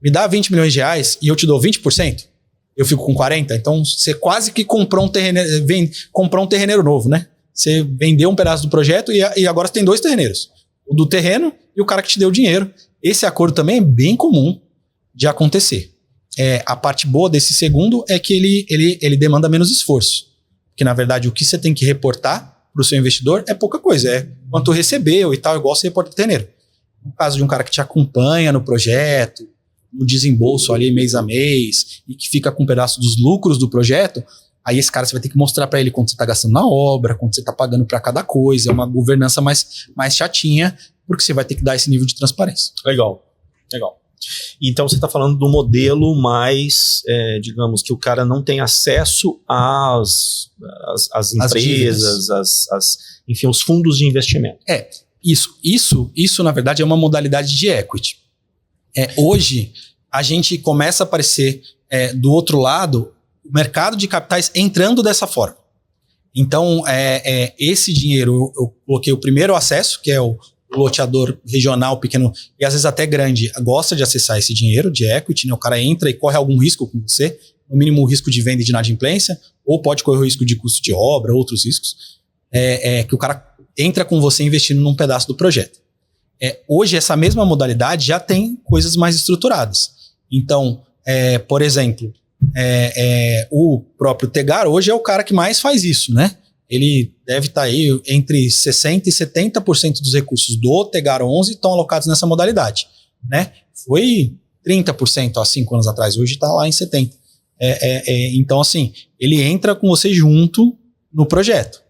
me dá 20 milhões de reais e eu te dou 20%, eu fico com 40%. Então, você quase que comprou um terreneiro novo, né? Você vendeu um pedaço do projeto e agora você tem 2 terreneiros. O do terreno e o cara que te deu o dinheiro. Esse acordo também é bem comum de acontecer. A parte boa desse segundo é que ele demanda menos esforço. Porque, na verdade, o que você tem que reportar para o seu investidor é pouca coisa. É quanto recebeu e tal, igual você reporta o terreneiro. No caso de um cara que te acompanha no projeto, no desembolso ali mês a mês e que fica com um pedaço dos lucros do projeto, aí esse cara você vai ter que mostrar para ele quanto você está gastando na obra, quanto você está pagando para cada coisa, é uma governança mais chatinha, porque você vai ter que dar esse nível de transparência. Legal. Então você está falando do modelo mais, digamos, que o cara não tem acesso às empresas, enfim, os fundos de investimento. Isso, na verdade, é uma modalidade de equity. Hoje, a gente começa a aparecer do outro lado o mercado de capitais entrando dessa forma. Então, esse dinheiro, eu coloquei o primeiro acesso, que é o loteador regional pequeno, e às vezes até grande, gosta de acessar esse dinheiro de equity, né? O cara entra e corre algum risco com você, no mínimo o risco de venda e de inadimplência, ou pode correr o risco de custo de obra, outros riscos, que o cara entra com você investindo num pedaço do projeto. Hoje, essa mesma modalidade já tem coisas mais estruturadas. Então, por exemplo, o próprio Tegar hoje é o cara que mais faz isso, né? Ele deve estar aí entre 60% e 70% dos recursos do Tegar 11 estão alocados nessa modalidade, né? Foi 30% há 5 anos atrás, hoje está lá em 70%. Então, assim, ele entra com você junto no projeto.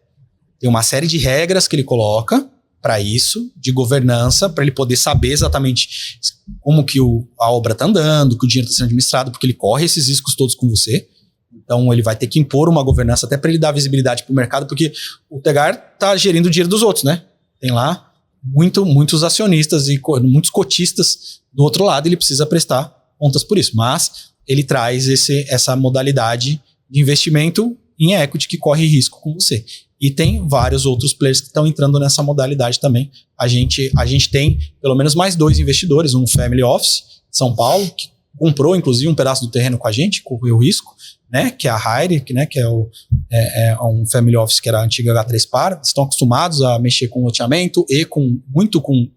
Tem uma série de regras que ele coloca para isso, de governança, para ele poder saber exatamente como que a obra está andando, que o dinheiro está sendo administrado, porque ele corre esses riscos todos com você. Então ele vai ter que impor uma governança até para ele dar visibilidade para o mercado, porque o Tegar está gerindo o dinheiro dos outros, né? Tem lá muitos acionistas e muitos cotistas do outro lado, ele precisa prestar contas por isso. Mas ele traz essa modalidade de investimento em equity que corre risco com você. E tem vários outros players que estão entrando nessa modalidade também. A gente tem pelo menos mais 2 investidores, um family office de São Paulo, que comprou inclusive um pedaço do terreno com a gente, correu risco, né, que é a Hire, né, que é um family office que era a antiga H3 Par. Estão acostumados a mexer com loteamento e muito com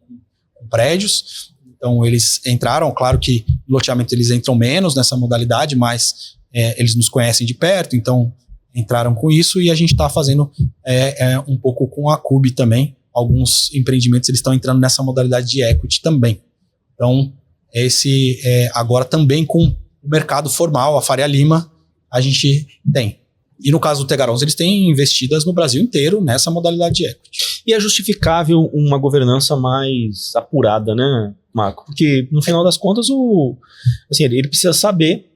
prédios. Então eles entraram, claro que no loteamento eles entram menos nessa modalidade, mas eles nos conhecem de perto, então entraram com isso e a gente está fazendo um pouco com a Cube também. Alguns empreendimentos eles estão entrando nessa modalidade de equity também. Então, agora também com o mercado formal, a Faria Lima, a gente tem. E no caso do Tegarons, eles têm investidas no Brasil inteiro nessa modalidade de equity. E é justificável uma governança mais apurada, né, Marco? Porque, no final das contas, ele precisa saber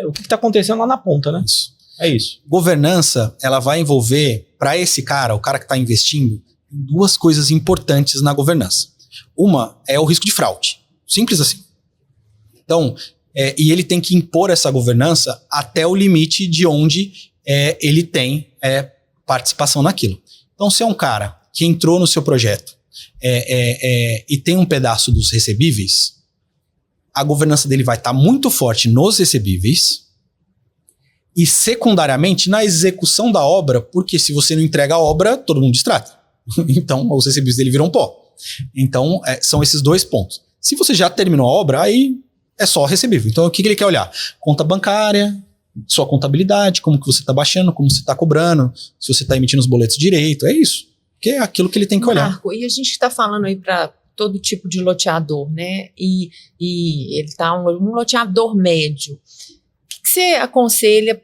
o que está acontecendo lá na ponta, né? Isso. É isso. Governança, ela vai envolver, para esse cara, o cara que está investindo, duas coisas importantes na governança. Uma é o risco de fraude. Simples assim. Então, e ele tem que impor essa governança até o limite de onde ele tem participação naquilo. Então, se é um cara que entrou no seu projeto e tem um pedaço dos recebíveis, a governança dele vai estar muito forte nos recebíveis e secundariamente na execução da obra, porque se você não entrega a obra, todo mundo distrata. Então, os recebíveis dele viram pó. Então, são esses dois pontos. Se você já terminou a obra, aí é só recebível. Então, o que ele quer olhar? Conta bancária, sua contabilidade, como que você está baixando, como você está cobrando, se você está emitindo os boletos direito, é isso. Que é aquilo que ele tem que olhar. Marco, e a gente está falando aí para todo tipo de loteador, né? E ele está um loteador médio. O que você aconselha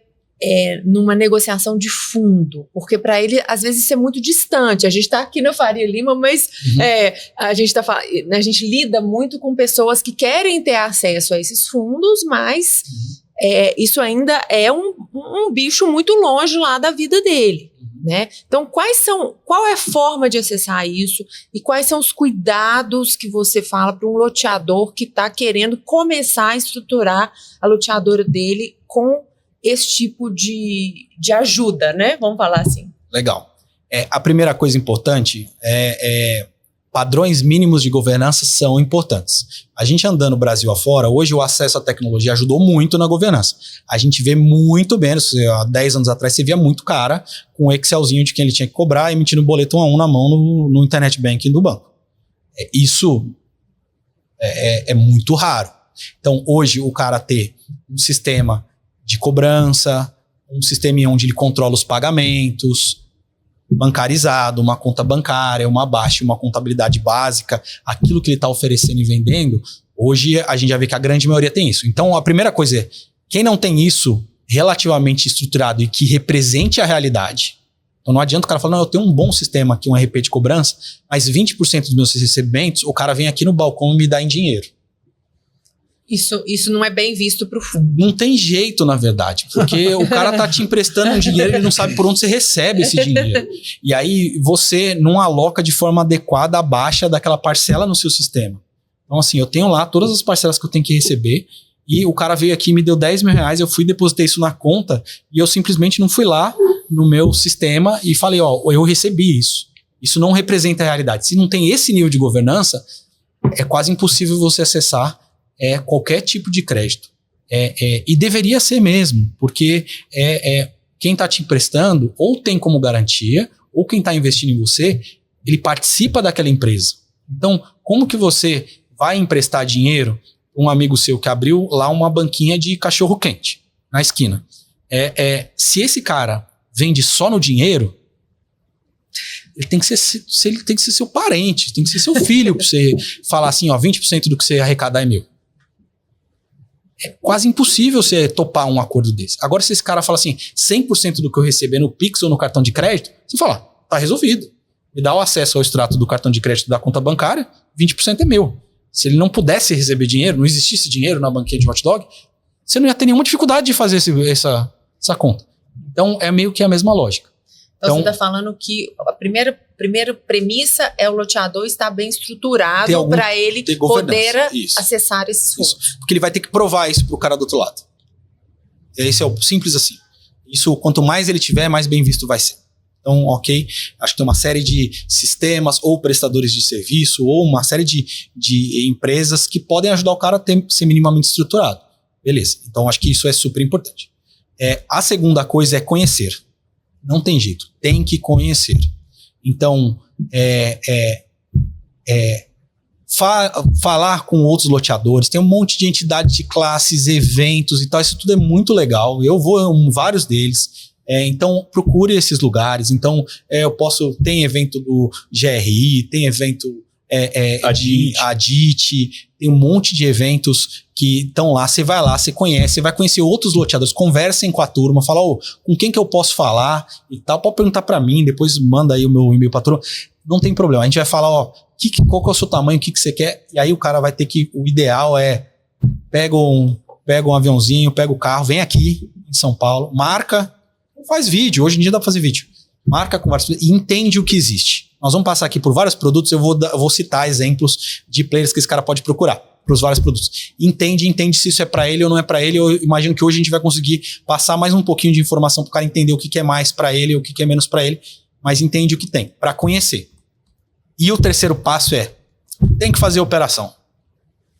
numa negociação de fundo? Porque para ele, às vezes, isso é muito distante. A gente está aqui na Faria Lima, mas a gente lida muito com pessoas que querem ter acesso a esses fundos, mas isso ainda é um bicho muito longe lá da vida dele. Né? Então, qual é a forma de acessar isso e quais são os cuidados que você fala para um loteador que está querendo começar a estruturar a loteadora dele com esse tipo de ajuda, né? Vamos falar assim. Legal. A primeira coisa importante padrões mínimos de governança são importantes. A gente andando no Brasil afora, hoje o acesso à tecnologia ajudou muito na governança. A gente vê muito menos, há 10 anos atrás você via muito cara com o Excelzinho de quem ele tinha que cobrar, emitindo boleto 1 a 1 na mão no internet banking do banco. Isso é muito raro. Então hoje o cara ter um sistema de cobrança, um sistema onde ele controla os pagamentos, bancarizado, uma conta bancária, uma baixa, uma contabilidade básica, aquilo que ele está oferecendo e vendendo, hoje a gente já vê que a grande maioria tem isso. Então a primeira coisa é, quem não tem isso relativamente estruturado e que represente a realidade, então não adianta o cara falar, não, eu tenho um bom sistema aqui, um RP de cobrança, mas 20% dos meus recebimentos, o cara vem aqui no balcão e me dá em dinheiro. Isso não é bem visto para o fundo. Não tem jeito, na verdade, porque o cara tá te emprestando um dinheiro e ele não sabe por onde você recebe esse dinheiro. E aí você não aloca de forma adequada a baixa daquela parcela no seu sistema. Então assim, eu tenho lá todas as parcelas que eu tenho que receber e o cara veio aqui e me deu 10 mil reais, eu fui depositei isso na conta e eu simplesmente não fui lá no meu sistema e falei, eu recebi isso. Isso não representa a realidade. Se não tem esse nível de governança, é quase impossível você acessar qualquer tipo de crédito. E deveria ser mesmo, porque quem está te emprestando ou tem como garantia, ou quem está investindo em você, ele participa daquela empresa. Então, como que você vai emprestar dinheiro a um amigo seu que abriu lá uma banquinha de cachorro-quente na esquina? Se esse cara vende só no dinheiro, ele tem que ser seu parente, tem que ser seu filho para você falar assim, 20% do que você arrecadar é meu. É quase impossível você topar um acordo desse. Agora, se esse cara fala assim, 100% do que eu receber no Pix ou no cartão de crédito, você fala, tá resolvido. Me dá o acesso ao extrato do cartão de crédito da conta bancária, 20% é meu. Se ele não pudesse receber dinheiro, não existisse dinheiro na banquinha de hot dog, você não ia ter nenhuma dificuldade de fazer essa conta. Então, é meio que a mesma lógica. Então, você está falando que a primeira premissa é o loteador estar bem estruturado para ele poder acessar esses fundos. Isso. Porque ele vai ter que provar isso para o cara do outro lado. Esse é o simples assim. Isso, quanto mais ele tiver, mais bem visto vai ser. Então, ok, acho que tem uma série de sistemas ou prestadores de serviço ou uma série de empresas que podem ajudar o cara a ser minimamente estruturado. Beleza, então acho que isso é super importante. A segunda coisa é conhecer. Não tem jeito, tem que conhecer. Então, falar com outros loteadores, tem um monte de entidades de classes, eventos e tal, isso tudo é muito legal. Eu vou em vários deles. Então, procure esses lugares. Então, tem evento do GRI, tem evento de ADIT, tem um monte de eventos que estão lá. Você vai lá, você conhece, você vai conhecer outros loteadores, conversem com a turma, fala, com quem que eu posso falar e tal. Pode perguntar para mim, depois manda aí o meu e-mail pra turma. Não tem problema. A gente vai falar, qual que é o seu tamanho, o que você quer, e aí o cara vai ter o ideal é, pega um aviãozinho, pega o carro, vem aqui em São Paulo, marca, faz vídeo, hoje em dia dá pra fazer vídeo. Marca com vários e entende o que existe. Nós vamos passar aqui por vários produtos, eu vou citar exemplos de players que esse cara pode procurar para os vários produtos. Entende se isso é para ele ou não é para ele. Eu imagino que hoje a gente vai conseguir passar mais um pouquinho de informação para o cara entender o que é mais para ele, o que é menos para ele, mas entende o que tem, para conhecer. E o terceiro passo tem que fazer a operação.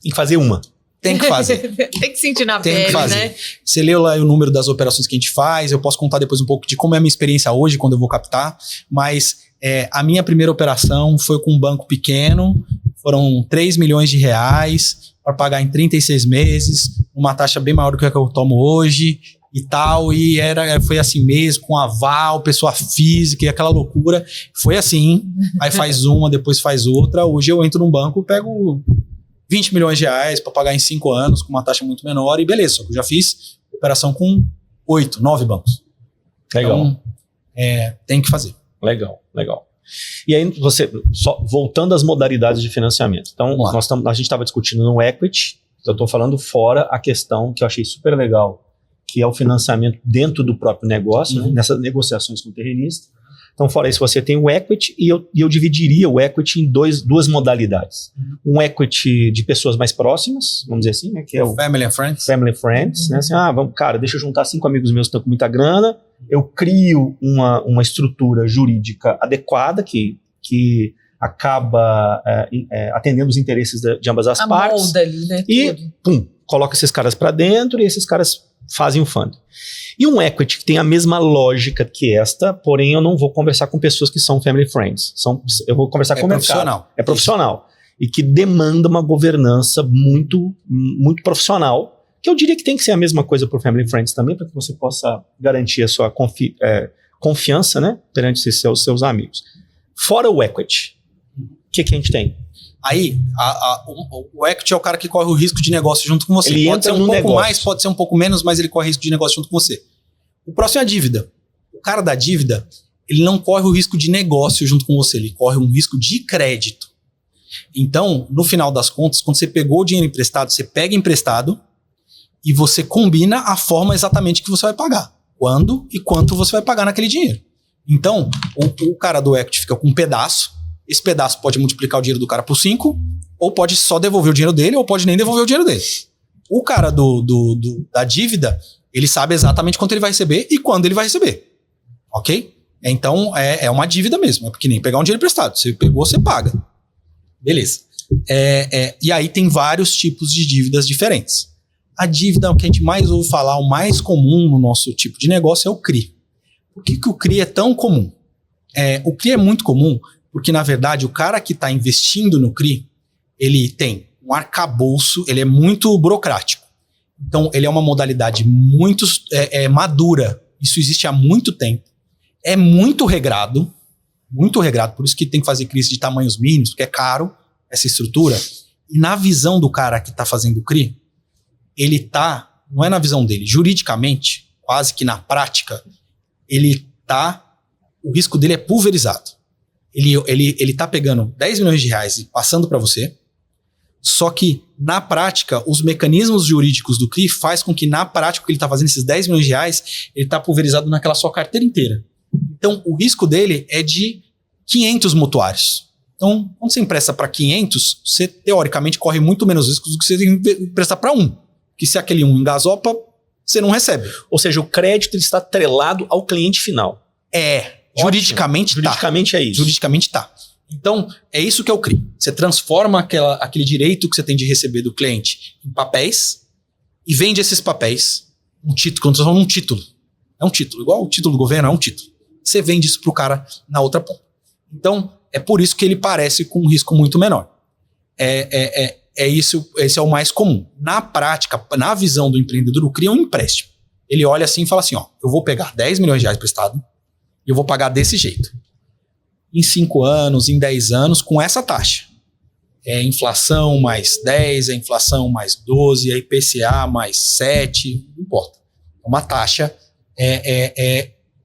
Tem que fazer uma. Tem que fazer. Tem que sentir na Tem pele, que fazer. né? Você leu lá o número das operações que a gente faz, eu posso contar depois um pouco de como é a minha experiência hoje, quando eu vou captar, mas a minha primeira operação foi com um banco pequeno, foram 3 milhões de reais para pagar em 36 meses, uma taxa bem maior do que a que eu tomo hoje e tal, e foi assim mesmo, com aval, pessoa física e aquela loucura, foi assim, aí faz uma, depois faz outra. Hoje eu entro num banco, pego 20 milhões de reais para pagar em 5 anos, com uma taxa muito menor, e beleza, só que eu já fiz operação com 8, 9 bancos. Legal. Então, tem que fazer. Legal. E aí, voltando às modalidades de financiamento. Então, a gente estava discutindo no equity, eu estou falando fora a questão que eu achei super legal, que é o financiamento dentro do próprio negócio, né, nessas negociações com o terrenista. Então, fora isso, você tem o equity, e eu dividiria o equity em duas modalidades. Um equity de pessoas mais próximas, vamos dizer assim, né, que é o Family and Friends. Family and Friends, né? Assim, cara, deixa eu juntar 5 amigos meus que estão com muita grana, eu crio uma estrutura jurídica adequada que acaba atendendo os interesses de ambas as partes. Molda ali, né? E, coloca esses caras para dentro e esses caras fazem o fundo. E um equity que tem a mesma lógica que esta, porém eu não vou conversar com pessoas que são family friends. Eu vou conversar com o mercado. É profissional. E que demanda uma governança muito, muito profissional, que eu diria que tem que ser a mesma coisa para o family friends também, para que você possa garantir a sua confiança, né, perante seus amigos. Fora o equity, o que a gente tem? Aí, o equity é o cara que corre o risco de negócio junto com você. Ele pode entra ser no pouco negócio. mais, pode ser um pouco menos, mas ele corre risco de negócio junto com você. O próximo é a dívida. O cara da dívida, ele não corre o risco de negócio junto com você, ele corre um risco de crédito. Então, no final das contas, quando você pegou o dinheiro emprestado, você pega emprestado e você combina a forma exatamente que você vai pagar. Quando e quanto você vai pagar naquele dinheiro. Então, o cara do equity fica com um pedaço. Esse pedaço pode multiplicar o dinheiro do cara por 5, ou pode só devolver o dinheiro dele, ou pode nem devolver o dinheiro dele. O cara da dívida, ele sabe exatamente quanto ele vai receber e quando ele vai receber. Ok? Então, é uma dívida mesmo. É porque nem pegar um dinheiro emprestado. Você pegou, você paga. Beleza. E aí tem vários tipos de dívidas diferentes. A dívida que a gente mais ouve falar, o mais comum no nosso tipo de negócio é o CRI. Por que o CRI é tão comum? O CRI é muito comum porque, na verdade, o cara que está investindo no CRI, ele tem um arcabouço, ele é muito burocrático. Então, ele é uma modalidade muito madura. Isso existe há muito tempo. É muito regrado, por isso que tem que fazer CRI de tamanhos mínimos, porque é caro essa estrutura. E na visão do cara que está fazendo o CRI, ele está, não é na visão dele, juridicamente, quase que na prática, o risco dele é pulverizado. Ele tá pegando 10 milhões de reais e passando para você, só que na prática, os mecanismos jurídicos do CRI faz com que na prática, o que ele está fazendo, esses 10 milhões de reais, ele está pulverizado naquela sua carteira inteira. Então, o risco dele é de 500 mutuários. Então, quando você empresta para 500, você teoricamente corre muito menos riscos do que você emprestar para 1. Que se aquele 1 engasopa, você não recebe. Ou seja, o crédito ele está atrelado ao cliente final. Juridicamente tá. Juridicamente é isso. Juridicamente tá. Então, é isso que é o CRI. Você transforma aquele direito que você tem de receber do cliente em papéis e vende esses papéis, um título, quando você transforma num título. É um título, igual o título do governo, é um título. Você vende isso pro cara na outra ponta. Então, é por isso que ele parece com um risco muito menor. esse é o mais comum. Na prática, na visão do empreendedor, cria um empréstimo. Ele olha assim e fala assim, ó, eu vou pegar 10 milhões de reais emprestado e eu vou pagar desse jeito. Em 5 anos, em 10 anos, com essa taxa. É inflação mais 10, é inflação mais 12, é IPCA mais 7, não importa. É uma taxa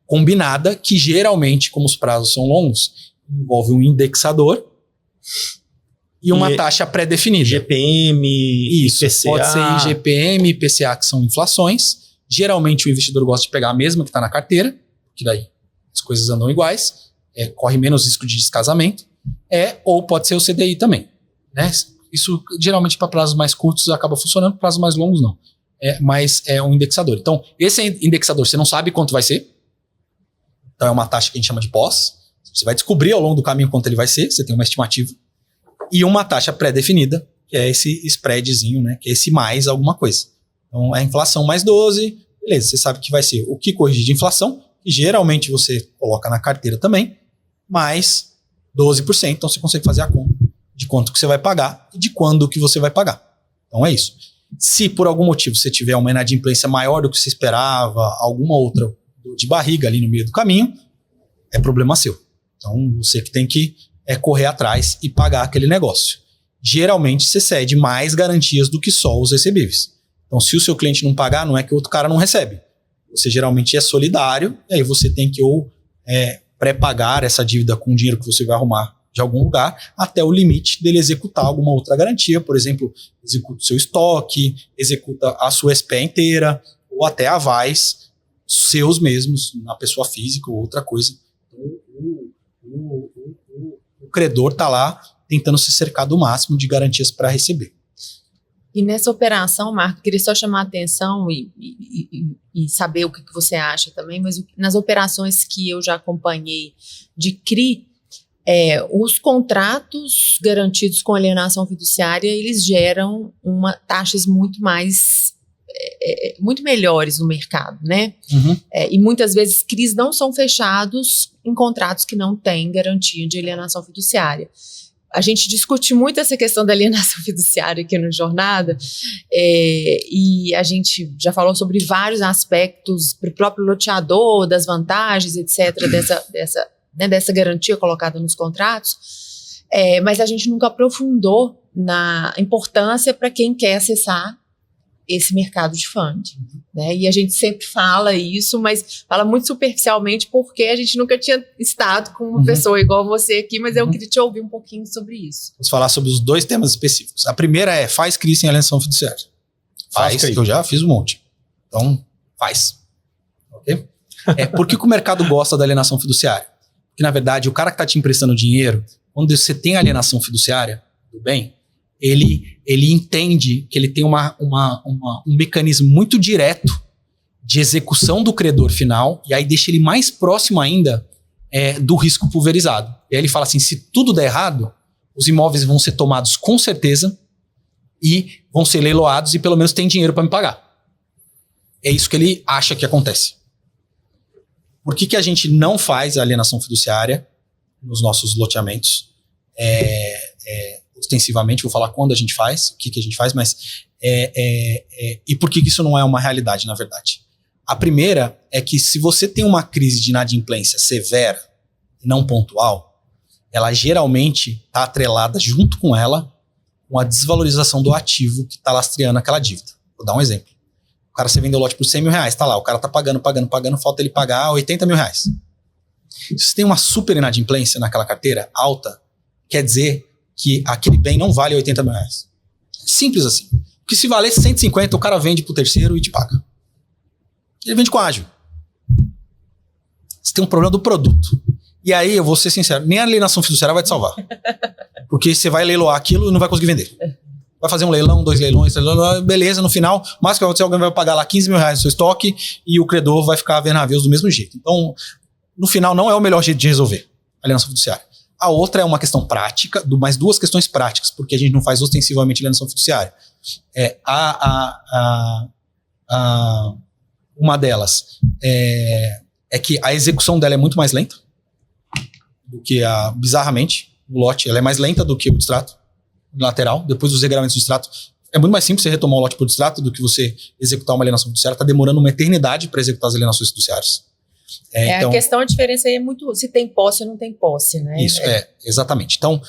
combinada que geralmente, como os prazos são longos, envolve um indexador e uma taxa pré-definida. IGPM, isso, IPCA. Pode ser IGPM, IPCA, que são inflações. Geralmente o investidor gosta de pegar a mesma que está na carteira, que daí as coisas andam iguais, corre menos risco de descasamento, ou pode ser o CDI também. Né? Isso geralmente para prazos mais curtos acaba funcionando, para prazos mais longos não. Mas é um indexador. Então, esse indexador você não sabe quanto vai ser, então é uma taxa que a gente chama de pós. Você vai descobrir ao longo do caminho quanto ele vai ser, você tem uma estimativa. E uma taxa pré-definida, que é esse spreadzinho, né? Que é esse mais alguma coisa. Então, a inflação mais 12, beleza, você sabe que vai ser o que corrigir de inflação, que geralmente você coloca na carteira também, mais 12%, então você consegue fazer a conta de quanto que você vai pagar e de quando que você vai pagar. Então é isso. Se por algum motivo você tiver uma inadimplência maior do que você esperava, alguma outra de barriga ali no meio do caminho, é problema seu. Então você que tem que correr atrás e pagar aquele negócio. Geralmente você cede mais garantias do que só os recebíveis. Então se o seu cliente não pagar, não é que o outro cara não recebe. Você geralmente é solidário, e aí você tem que ou pré-pagar essa dívida com o dinheiro que você vai arrumar de algum lugar, até o limite dele executar alguma outra garantia, por exemplo, executa o seu estoque, executa a sua SPE inteira, ou até avais seus mesmos, na pessoa física ou outra coisa. O credor está lá tentando se cercar do máximo de garantias para receber. E nessa operação, Marco, queria só chamar a atenção e saber o que você acha também, mas nas operações que eu já acompanhei de CRI, os contratos garantidos com alienação fiduciária, eles geram taxas muito melhores no mercado, né? Uhum. E muitas vezes CRIs não são fechados em contratos que não têm garantia de alienação fiduciária. A gente discute muito essa questão da alienação fiduciária aqui no Jornada, e a gente já falou sobre vários aspectos para o próprio loteador, das vantagens, etc., dessa garantia colocada nos contratos, mas a gente nunca aprofundou na importância para quem quer acessar esse mercado de funding, né? E a gente sempre fala isso, mas fala muito superficialmente porque a gente nunca tinha estado com uma pessoa igual você aqui, mas eu queria te ouvir um pouquinho sobre isso. Vamos falar sobre os 2 temas específicos. A primeira faz CRI sem alienação fiduciária. Faz, que eu já fiz um monte. Então, faz. Ok? Por que o mercado gosta da alienação fiduciária? Porque, na verdade, o cara que está te emprestando dinheiro, quando você tem alienação fiduciária do bem, ele entende que ele tem um mecanismo muito direto de execução do credor final, e aí deixa ele mais próximo ainda do risco pulverizado. E aí ele fala assim, se tudo der errado, os imóveis vão ser tomados com certeza e vão ser leiloados e pelo menos tem dinheiro para me pagar. É isso que ele acha que acontece. Por que a gente não faz a alienação fiduciária nos nossos loteamentos? Ostensivamente, vou falar quando a gente faz, o que a gente faz, mas e por que isso não é uma realidade, na verdade? A primeira é que se você tem uma crise de inadimplência severa e não pontual, ela geralmente está atrelada junto com ela com a desvalorização do ativo que está lastreando aquela dívida. Vou dar um exemplo. O cara, você vendeu o lote por 100 mil reais, tá lá, o cara tá pagando, falta ele pagar 80 mil reais. Se você tem uma super inadimplência naquela carteira alta, quer dizer que aquele bem não vale 80 mil reais. Simples assim. Porque se valesse 150, o cara vende pro terceiro e te paga. Ele vende com ágio. Você tem um problema do produto. E aí, eu vou ser sincero, nem a alienação fiduciária vai te salvar. Porque você vai leiloar aquilo e não vai conseguir vender. Vai fazer um leilão, 2 leilões, beleza, no final, mais que vai acontecer, alguém vai pagar lá 15 mil reais no seu estoque e o credor vai ficar vendo navios do mesmo jeito. Então, no final, não é o melhor jeito de resolver a alienação fiduciária. A outra é uma questão prática, mais 2 questões práticas, porque a gente não faz ostensivamente alienação fiduciária. Uma delas é que a execução dela é muito mais lenta do que bizarramente, o lote ela é mais lenta do que o distrato. unilateral, depois dos regramentos do distrato. É muito mais simples você retomar um lote por distrato do que você executar uma alienação fiduciária. Está demorando uma eternidade para executar as alienações fiduciárias. A questão, a diferença aí é muito se tem posse ou não tem posse, né? Isso, exatamente. Então,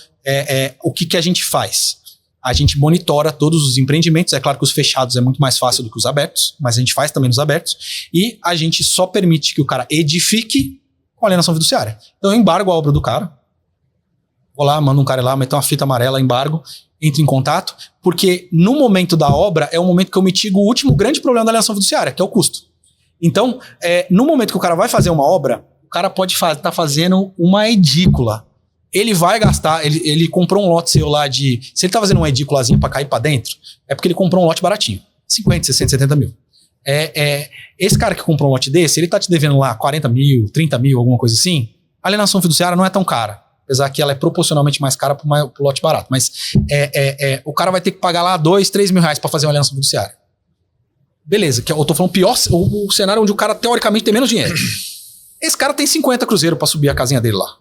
o que a gente faz? A gente monitora todos os empreendimentos. É claro que os fechados é muito mais fácil do que os abertos, mas a gente faz também nos abertos. E a gente só permite que o cara edifique com alienação fiduciária. Então, eu embargo a obra do cara. Vou lá, mando um cara lá, meto uma fita amarela, embargo, entro em contato, porque no momento da obra é o momento que eu mitigo o último grande problema da alienação fiduciária, que é o custo. Então, no momento que o cara vai fazer uma obra, o cara pode estar fazendo uma edícula. Ele vai gastar, ele comprou um lote seu lá de... Se ele tá fazendo uma edículazinha para cair para dentro, é porque ele comprou um lote baratinho. 50, 60, 70 mil. Esse cara que comprou um lote desse, ele tá te devendo lá 40 mil, 30 mil, alguma coisa assim. A alienação fiduciária não é tão cara. Apesar que ela é proporcionalmente mais cara pro lote barato. Mas o cara vai ter que pagar lá 2, 3 mil reais para fazer uma alienação fiduciária. Beleza, que eu tô falando pior, o cenário onde o cara teoricamente tem menos dinheiro. Esse cara tem 50 cruzeiros para subir a casinha dele lá.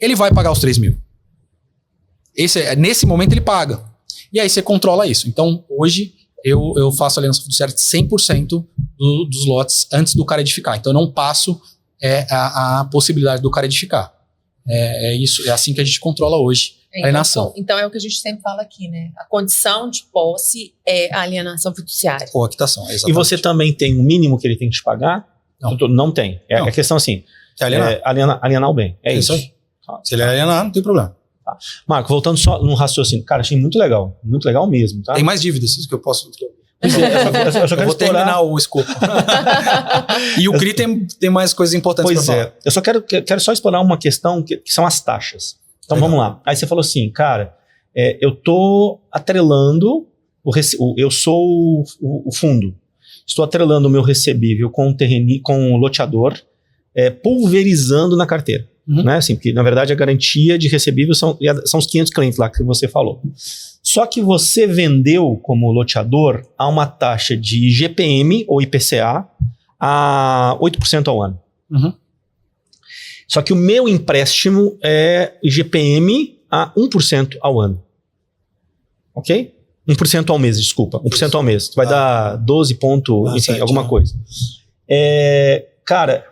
Ele vai pagar os 3 mil. Nesse momento ele paga. E aí você controla isso. Então, hoje, eu faço alienação fiduciária de 100% dos lotes antes do cara edificar. Então, eu não passo a possibilidade do cara edificar. Isso, é assim que a gente controla hoje a alienação. Então é o que a gente sempre fala aqui, né? A condição de posse é a alienação fiduciária. Ou a quitação, exatamente. E você também tem um mínimo que ele tem que te pagar? Não tem. Não. A questão assim, alienar o bem. É isso. Aí. Se ele alienar, não tem problema. Tá. Marco, voltando só no raciocínio. Cara, achei muito legal mesmo. Tá? Tem mais dívidas que eu posso... Eu só quero vou terminar o escopo. E o CRI tem mais coisas importantes para falar. Eu só quero só explorar uma questão que são as taxas. Então vamos lá. Aí você falou assim, cara, eu tô atrelando, eu sou o fundo, estou atrelando o meu recebível com o loteador, pulverizando na carteira. Uhum. Né? Assim, porque na verdade a garantia de recebível são os 500 clientes lá que você falou. Só que você vendeu como loteador a uma taxa de IGPM ou IPCA a 8% ao ano. Uhum. Só que o meu empréstimo é IGPM a 1% ao ano. Ok? 1% ao mês, desculpa. 1% ao mês. Vai dar 12 ponto, enfim, 7, alguma coisa. Cara,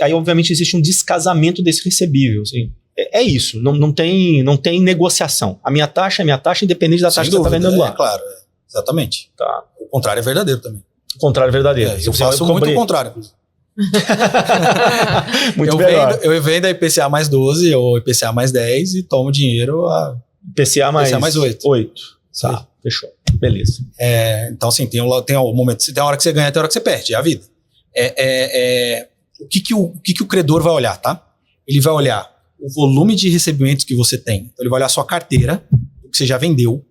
aí obviamente existe um descasamento desse recebível. Assim. É isso, não tem negociação. A minha taxa é minha taxa, independente da taxa que você está vendendo lá. Claro, exatamente. Tá. O contrário é verdadeiro também. O contrário é verdadeiro. Eu faço muito o contrário. Eu vendo a IPCA mais 12 ou IPCA mais 10 e tomo dinheiro a IPCA mais 8. 8. Tá, fechou. Beleza. Então, assim, tem um momento, tem a hora que você ganha, tem a hora que você perde, é a vida. O que o credor vai olhar, tá? Ele vai olhar o volume de recebimentos que você tem. Então, ele vai olhar a sua carteira, o que você já vendeu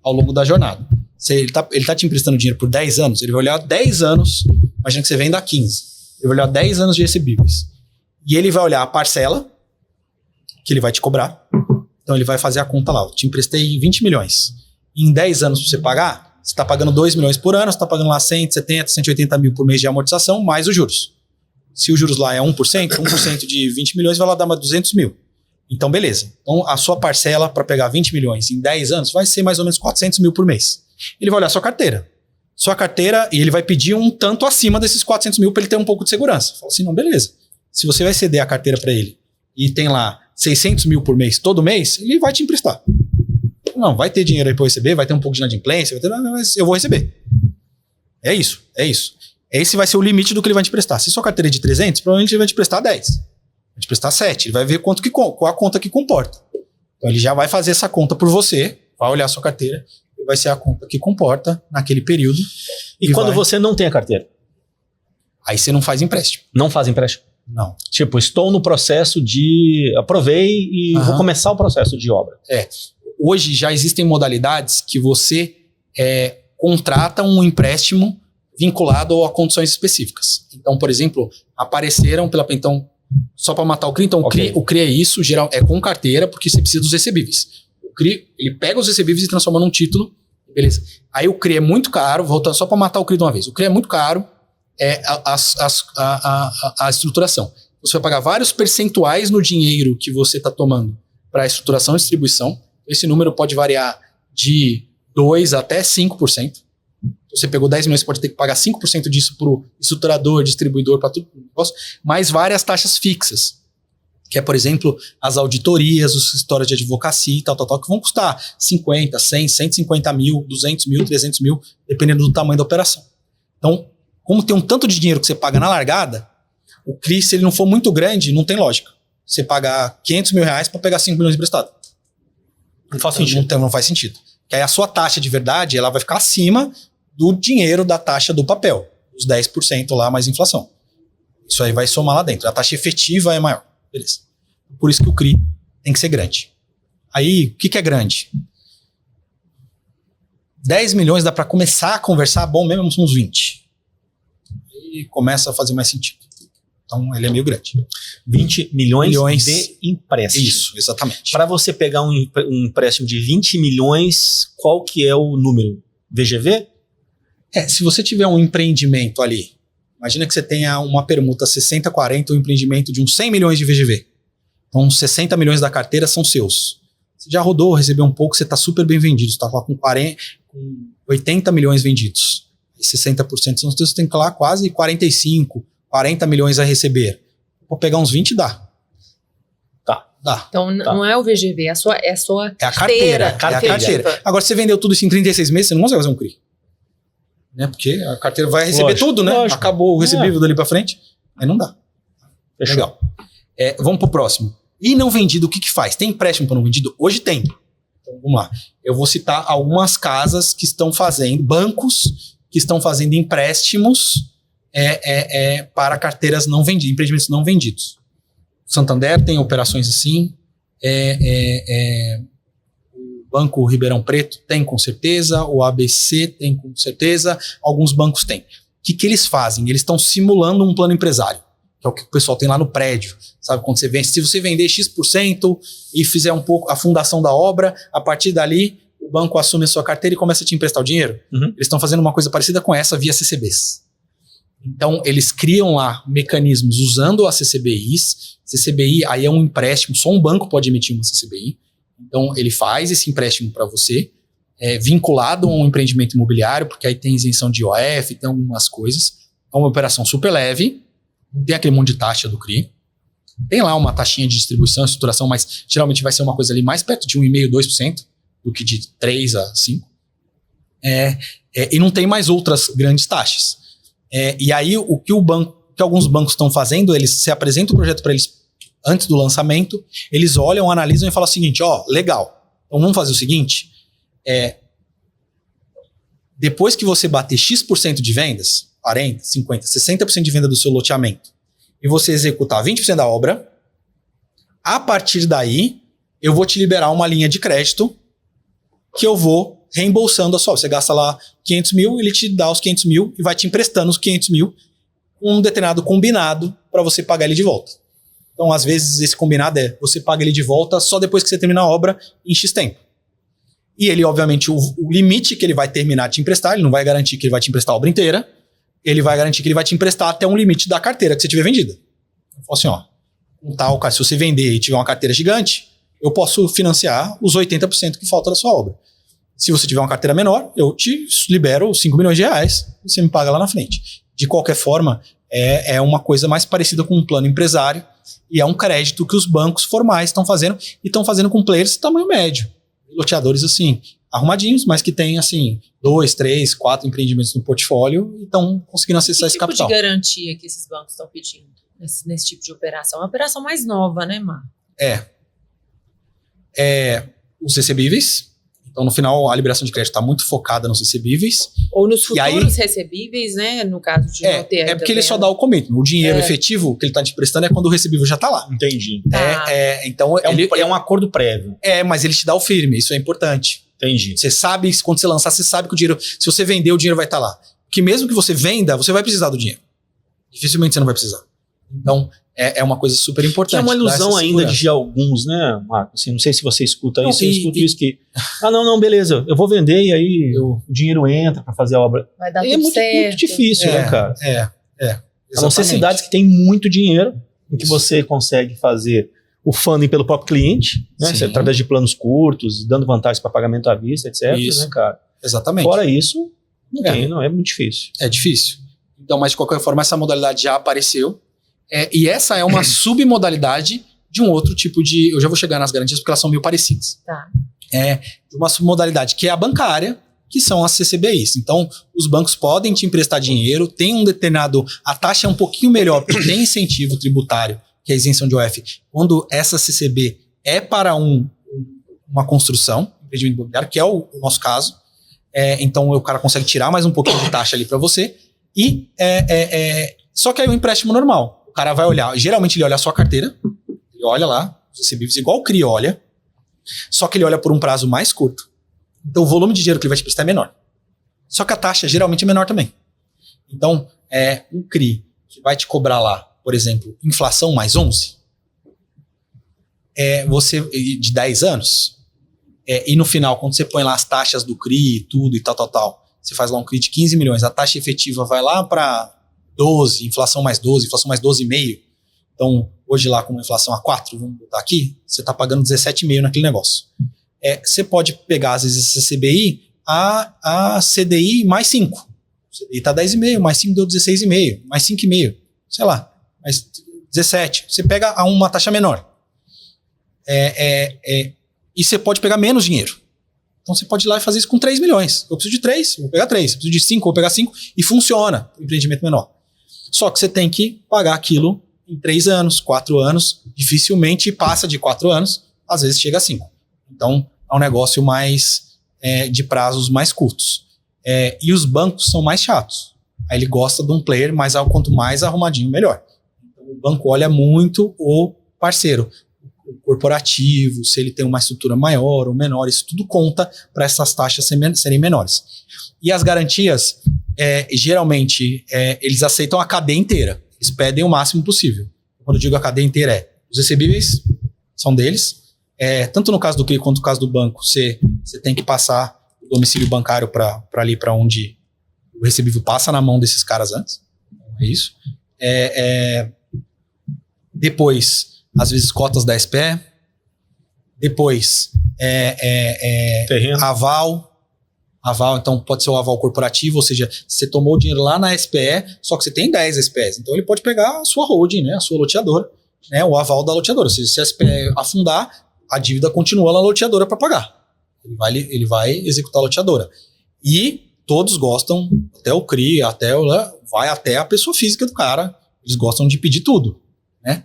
ao longo da jornada. Ele tá te emprestando dinheiro por 10 anos, ele vai olhar 10 anos, imagina que você venda a 15. Ele vai olhar 10 anos de recebíveis. E ele vai olhar a parcela que ele vai te cobrar. Então, ele vai fazer a conta lá. Eu te emprestei 20 milhões. Em 10 anos para você pagar, você está pagando 2 milhões por ano, você está pagando lá 170, 180 mil por mês de amortização, mais os juros. Se os juros lá é 1% de 20 milhões vai lá dar mais 200 mil. Então, beleza. Então, a sua parcela para pegar 20 milhões em 10 anos vai ser mais ou menos 400 mil por mês. Ele vai olhar a sua carteira. E ele vai pedir um tanto acima desses 400 mil para ele ter um pouco de segurança. Fala assim, não, beleza. Se você vai ceder a carteira para ele e tem lá 600 mil por mês, todo mês, ele vai te emprestar. Não, vai ter dinheiro aí para eu receber, vai ter um pouco de inadimplência, mas eu vou receber. É isso. Esse vai ser o limite do que ele vai te prestar. Se sua carteira é de 300, provavelmente ele vai te prestar 10. Vai te prestar 7. Ele vai ver qual a conta que comporta. Então ele já vai fazer essa conta por você, vai olhar a sua carteira, e vai ser a conta que comporta naquele período. E quando você não tem a carteira? Aí você não faz empréstimo. Não faz empréstimo? Não. Tipo, estou no processo aprovei e vou começar o processo de obra. Hoje já existem modalidades que você contrata um empréstimo vinculado a condições específicas. Então, por exemplo, apareceram então, só para matar o CRI, então o CRI é isso, geral, é com carteira, porque você precisa dos recebíveis. O CRI, ele pega os recebíveis e transforma num título, beleza. Aí o CRI é muito caro, voltando só para matar o CRI de uma vez, o CRI é muito caro, a estruturação. Você vai pagar vários percentuais no dinheiro que você está tomando para a estruturação e distribuição. Esse número pode variar de 2% até 5%. Você pegou 10 milhões, você pode ter que pagar 5% disso para o estruturador, distribuidor, para tudo, mais várias taxas fixas, que é, por exemplo, as auditorias, os escritórios de advocacia e tal, que vão custar 50, 100, 150 mil, 200 mil, 300 mil, dependendo do tamanho da operação. Então, como tem um tanto de dinheiro que você paga na largada, o CRI, se ele não for muito grande, não tem lógica. Você pagar 500 mil reais para pegar 5 milhões emprestado. Não faz sentido. Não faz sentido. Porque aí a sua taxa de verdade, ela vai ficar acima do dinheiro da taxa do papel. Os 10% lá mais inflação. Isso aí vai somar lá dentro. A taxa efetiva é maior. Beleza. Por isso que o CRI tem que ser grande. Aí, o que é grande? 10 milhões dá para começar a conversar, bom mesmo são uns 20. E começa a fazer mais sentido. Então, ele é meio grande. 20 milhões de empréstimo. Isso, exatamente. Para você pegar um empréstimo de 20 milhões, qual que é o número? VGV? Se você tiver um empreendimento ali, imagina que você tenha uma permuta 60-40, um empreendimento de uns 100 milhões de VGV. Então, 60 milhões da carteira são seus. Você já rodou, recebeu um pouco, você está super bem vendido. Você está lá com 80 milhões vendidos. E 60% são seus, você tem que lá quase 45, 40 milhões a receber. Vou pegar uns 20, dá. Dá. Então, não é o VGV, é a sua É a carteira. Agora, se você vendeu tudo isso em 36 meses, você não consegue fazer um CRI. Né? Porque a carteira vai receber tudo, né? Lógico. Acabou o recebível dali para frente. Aí não dá. Fechou. Legal. Vamos pro próximo. E não vendido, o que faz? Tem empréstimo para não vendido? Hoje tem. Então, vamos lá. Eu vou citar algumas casas que estão fazendo, bancos que estão fazendo empréstimos para carteiras não vendidas, empreendimentos não vendidos. O Santander tem operações assim. O Banco Ribeirão Preto tem com certeza. O ABC tem com certeza. Alguns bancos têm. O que eles fazem? Eles estão simulando um plano empresário. Que é o que o pessoal tem lá no prédio. Sabe, quando você vende, se você vender X% e fizer um pouco a fundação da obra, a partir dali, o banco assume a sua carteira e começa a te emprestar o dinheiro. Uhum. Eles estão fazendo uma coisa parecida com essa via CCBs. Então, eles criam lá mecanismos usando as CCBIs. CCBI aí é um empréstimo, só um banco pode emitir uma CCBI. Então, ele faz esse empréstimo para você, vinculado a um empreendimento imobiliário, porque aí tem isenção de IOF, tem algumas coisas. É uma operação super leve. Não tem aquele monte de taxa do CRI. Tem lá uma taxinha de distribuição, estruturação, mas geralmente vai ser uma coisa ali mais perto de 1,5%, 2%, do que de 3% a 5%. E não tem mais outras grandes taxas. E aí, o que alguns bancos estão fazendo, eles se apresentam o projeto para eles antes do lançamento, eles olham, analisam e falam o seguinte, legal, então vamos fazer o seguinte, depois que você bater X% de vendas, 40%, 50%, 60% de venda do seu loteamento e você executar 20% da obra, a partir daí eu vou te liberar uma linha de crédito que eu vou reembolsando a sua. Você gasta lá 500 mil, ele te dá os 500 mil e vai te emprestando os 500 mil com um determinado combinado para você pagar ele de volta. Então, às vezes, esse combinado você paga ele de volta só depois que você termina a obra em X tempo. E ele, obviamente, o limite que ele vai terminar de te emprestar, ele não vai garantir que ele vai te emprestar a obra inteira, ele vai garantir que ele vai te emprestar até um limite da carteira que você tiver vendida. Eu falo assim, se você vender e tiver uma carteira gigante, eu posso financiar os 80% que falta da sua obra. Se você tiver uma carteira menor, eu te libero 5 milhões de reais e você me paga lá na frente. De qualquer forma, é uma coisa mais parecida com um plano empresário e é um crédito que os bancos formais estão fazendo e estão fazendo com players de tamanho médio. Loteadores assim, arrumadinhos, mas que têm assim 2, 3, 4 empreendimentos no portfólio e estão conseguindo acessar esse capital. Que tipo de garantia que esses bancos estão pedindo nesse tipo de operação? É uma operação mais nova, né, Marco? Os recebíveis. Então, no final, a liberação de crédito está muito focada nos recebíveis. Ou nos futuros recebíveis, né? No caso de não ter. Porque ele só dá o commitment. O dinheiro efetivo que ele está te prestando é quando o recebível já está lá. Entendi. Então, é um acordo prévio. Mas ele te dá o firme. Isso é importante. Entendi. Você sabe, quando você lançar, você sabe que o dinheiro... Se você vender, o dinheiro vai estar lá. Porque mesmo que você venda, você vai precisar do dinheiro. Dificilmente você não vai precisar. Então, é uma coisa super importante. Que é uma ilusão ainda de alguns, né, Marco? Assim, não sei se você escuta isso. Eu escuto isso que... não, beleza. Eu vou vender e aí o dinheiro entra para fazer a obra. Vai dar tudo certo. Muito difícil, né, cara? Exatamente. A não ser cidades que têm muito dinheiro, em que você consegue fazer o funding pelo próprio cliente, né? Sim. Através de planos curtos, dando vantagens para pagamento à vista, etc. Isso. Né, cara? Exatamente. Fora isso, não é muito difícil. É difícil. Então, mas de qualquer forma, essa modalidade já apareceu. E essa é uma submodalidade de um outro tipo de... Eu já vou chegar nas garantias porque elas são meio parecidas. Tá. De uma submodalidade que é a bancária, que são as CCBIs. Então, os bancos podem te emprestar dinheiro, tem um determinado... A taxa é um pouquinho melhor, porque tem incentivo tributário, que é a isenção de OF, quando essa CCB é para uma construção, empreendimento imobiliário, que é o nosso caso. Então, o cara consegue tirar mais um pouquinho de taxa ali para você. Só que aí o empréstimo normal. O cara vai olhar, geralmente ele olha a sua carteira, ele olha lá, os CCBs, igual o CRI olha, só que ele olha por um prazo mais curto. Então o volume de dinheiro que ele vai te prestar é menor. Só que a taxa geralmente é menor também. Então, um CRI que vai te cobrar lá, por exemplo, inflação mais 11, você de 10 anos, e no final, quando você põe lá as taxas do CRI e tudo e tal, você faz lá um CRI de 15 milhões, a taxa efetiva vai lá para 12, inflação mais 12,5. Então, hoje lá com uma inflação a 4, vamos botar aqui, você está pagando 17,5 naquele negócio. Você pode pegar, às vezes, essa CBI, a CDI mais 5. O CDI está 10,5, mais 5 deu 16,5, mais 5,5, sei lá, mais 17. Você pega a uma taxa menor. E você pode pegar menos dinheiro. Então você pode ir lá e fazer isso com 3 milhões. Eu preciso de 3, vou pegar 3. Eu preciso de 5, vou pegar 5. E funciona o empreendimento menor. Só que você tem que pagar aquilo em 3 anos, 4 anos. Dificilmente passa de 4 anos. Às vezes chega a 5. Então é um negócio mais de prazos mais curtos. E os bancos são mais chatos. Aí ele gosta de um player, mas quanto mais arrumadinho, melhor. Então o banco olha muito o parceiro. O corporativo, se ele tem uma estrutura maior ou menor, isso tudo conta para essas taxas serem menores. E as garantias, geralmente, eles aceitam a cadeia inteira. Eles pedem o máximo possível. Quando eu digo a cadeia inteira, os recebíveis são deles. Tanto no caso do CRI quanto no caso do banco, você tem que passar o domicílio bancário para ali, para onde o recebível passa na mão desses caras antes. É isso. Depois, às vezes, cotas da SPE. Depois, aval. Aval, então, pode ser o aval corporativo, ou seja, você tomou o dinheiro lá na SPE, só que você tem 10 SPEs. Então, ele pode pegar a sua holding, né, a sua loteadora, né, o aval da loteadora. Ou seja, se a SPE afundar, a dívida continua na loteadora para pagar. Ele vai executar a loteadora. E todos gostam, até o CRI, vai até a pessoa física do cara, eles gostam de pedir tudo, né?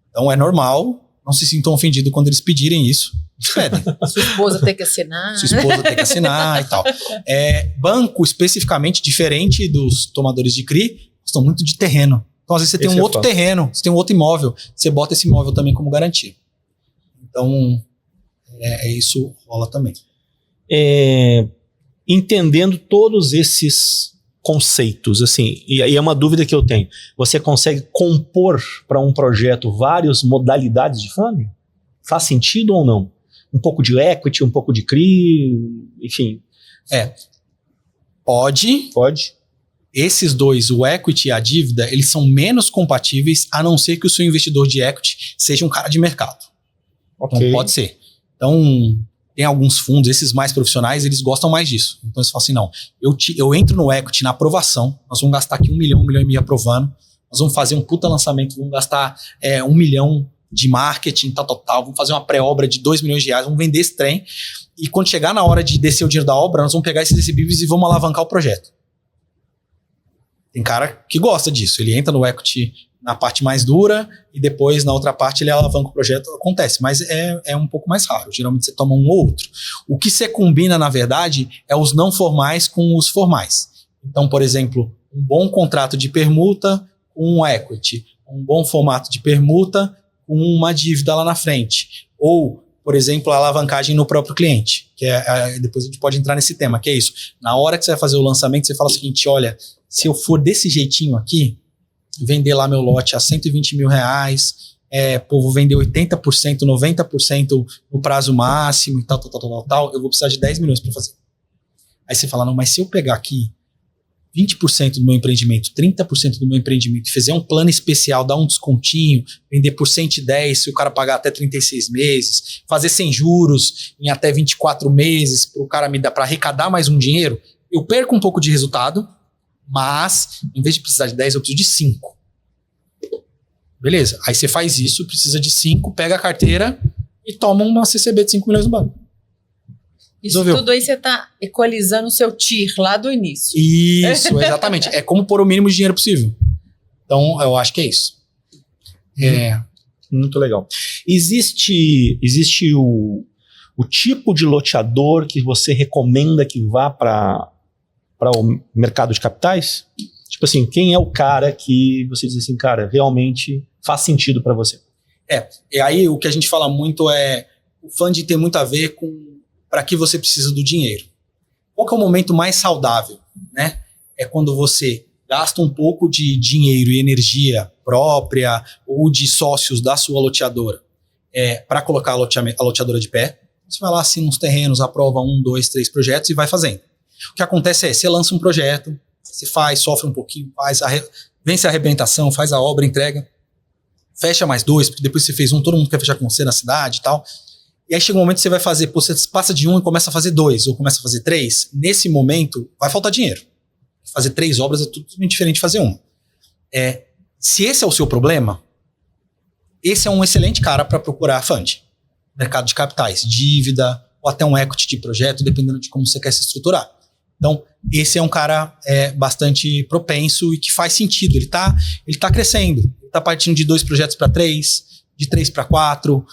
Então é normal, não se sintam ofendidos quando eles pedirem isso. Pedem. Sua esposa tem que assinar. Sua esposa tem que assinar e tal. Banco, especificamente, diferente dos tomadores de CRI, gostam muito de terreno. Então, às vezes, você tem um outro terreno, você tem um outro imóvel, você bota esse imóvel também como garantia. Então, isso rola também. Entendendo todos esses conceitos, assim, e é uma dúvida que eu tenho. Você consegue compor para um projeto várias modalidades de funding? Faz sentido ou não? Um pouco de equity, um pouco de CRI, enfim. Pode. Esses dois, o equity e a dívida, eles são menos compatíveis, a não ser que o seu investidor de equity seja um cara de mercado. Okay. Então, pode ser. Então, tem alguns fundos, esses mais profissionais, eles gostam mais disso. Então, eles falam assim, não, eu entro no equity na aprovação, nós vamos gastar aqui 1 milhão, 1 milhão e meio aprovando, nós vamos fazer um puta lançamento, vamos gastar 1 milhão de marketing, tal, vamos fazer uma pré-obra de 2 milhões de reais, vamos vender esse trem, e quando chegar na hora de descer o dinheiro da obra, nós vamos pegar esses recebíveis e vamos alavancar o projeto. Tem cara que gosta disso, ele entra no equity na parte mais dura e depois na outra parte ele alavanca o projeto, acontece, mas é um pouco mais raro, geralmente você toma um ou outro. O que você combina, na verdade, é os não formais com os formais. Então, por exemplo, um bom contrato de permuta com um equity, um bom formato de permuta com uma dívida lá na frente, ou, por exemplo, a alavancagem no próprio cliente, que depois a gente pode entrar nesse tema, que é isso. Na hora que você vai fazer o lançamento, você fala o seguinte, olha, se eu for desse jeitinho aqui, vender lá meu lote a 120 mil reais, vou vender 80%, 90% no prazo máximo e tal, eu vou precisar de 10 milhões para fazer. Aí você fala, não, mas se eu pegar aqui 20% do meu empreendimento, 30% do meu empreendimento, fizer um plano especial, dar um descontinho, vender por 110 se o cara pagar até 36 meses, fazer sem juros em até 24 meses para o cara me dar para arrecadar mais um dinheiro, eu perco um pouco de resultado, mas em vez de precisar de 10, eu preciso de 5. Beleza, aí você faz isso, precisa de 5, pega a carteira e toma uma CCB de 5 milhões no banco. Isso Resolveu. tudo aí você está equalizando o seu TIR lá do início. Isso, exatamente. É como pôr o mínimo de dinheiro possível. Então, eu acho que é isso. Muito legal. Existe o tipo de loteador que você recomenda que vá para o mercado de capitais? Tipo assim, quem é o cara que você diz assim, cara, realmente faz sentido para você? E aí o que a gente fala muito é o funding tem muito a ver com para que você precisa do dinheiro. Qual que é o momento mais saudável, né? É quando você gasta um pouco de dinheiro e energia própria ou de sócios da sua loteadora para colocar a loteadora de pé. Você vai lá, assina uns terrenos, aprova 1, 2, 3 projetos e vai fazendo. O que acontece você lança um projeto, você faz, sofre um pouquinho, vence a arrebentação, faz a obra, entrega, fecha mais 2, porque depois você fez um, todo mundo quer fechar com você na cidade e tal. E aí chega um momento que você vai fazer, você passa de 1 e começa a fazer 2, ou começa a fazer 3. Nesse momento, vai faltar dinheiro. Fazer 3 obras é totalmente diferente de fazer 1. Se esse é o seu problema, esse é um excelente cara para procurar fund. Mercado de capitais, dívida, ou até um equity de projeto, dependendo de como você quer se estruturar. Então, esse é um cara bastante propenso e que faz sentido. Ele tá crescendo. Ele está partindo de 2 projetos para 3, de 3 para 4,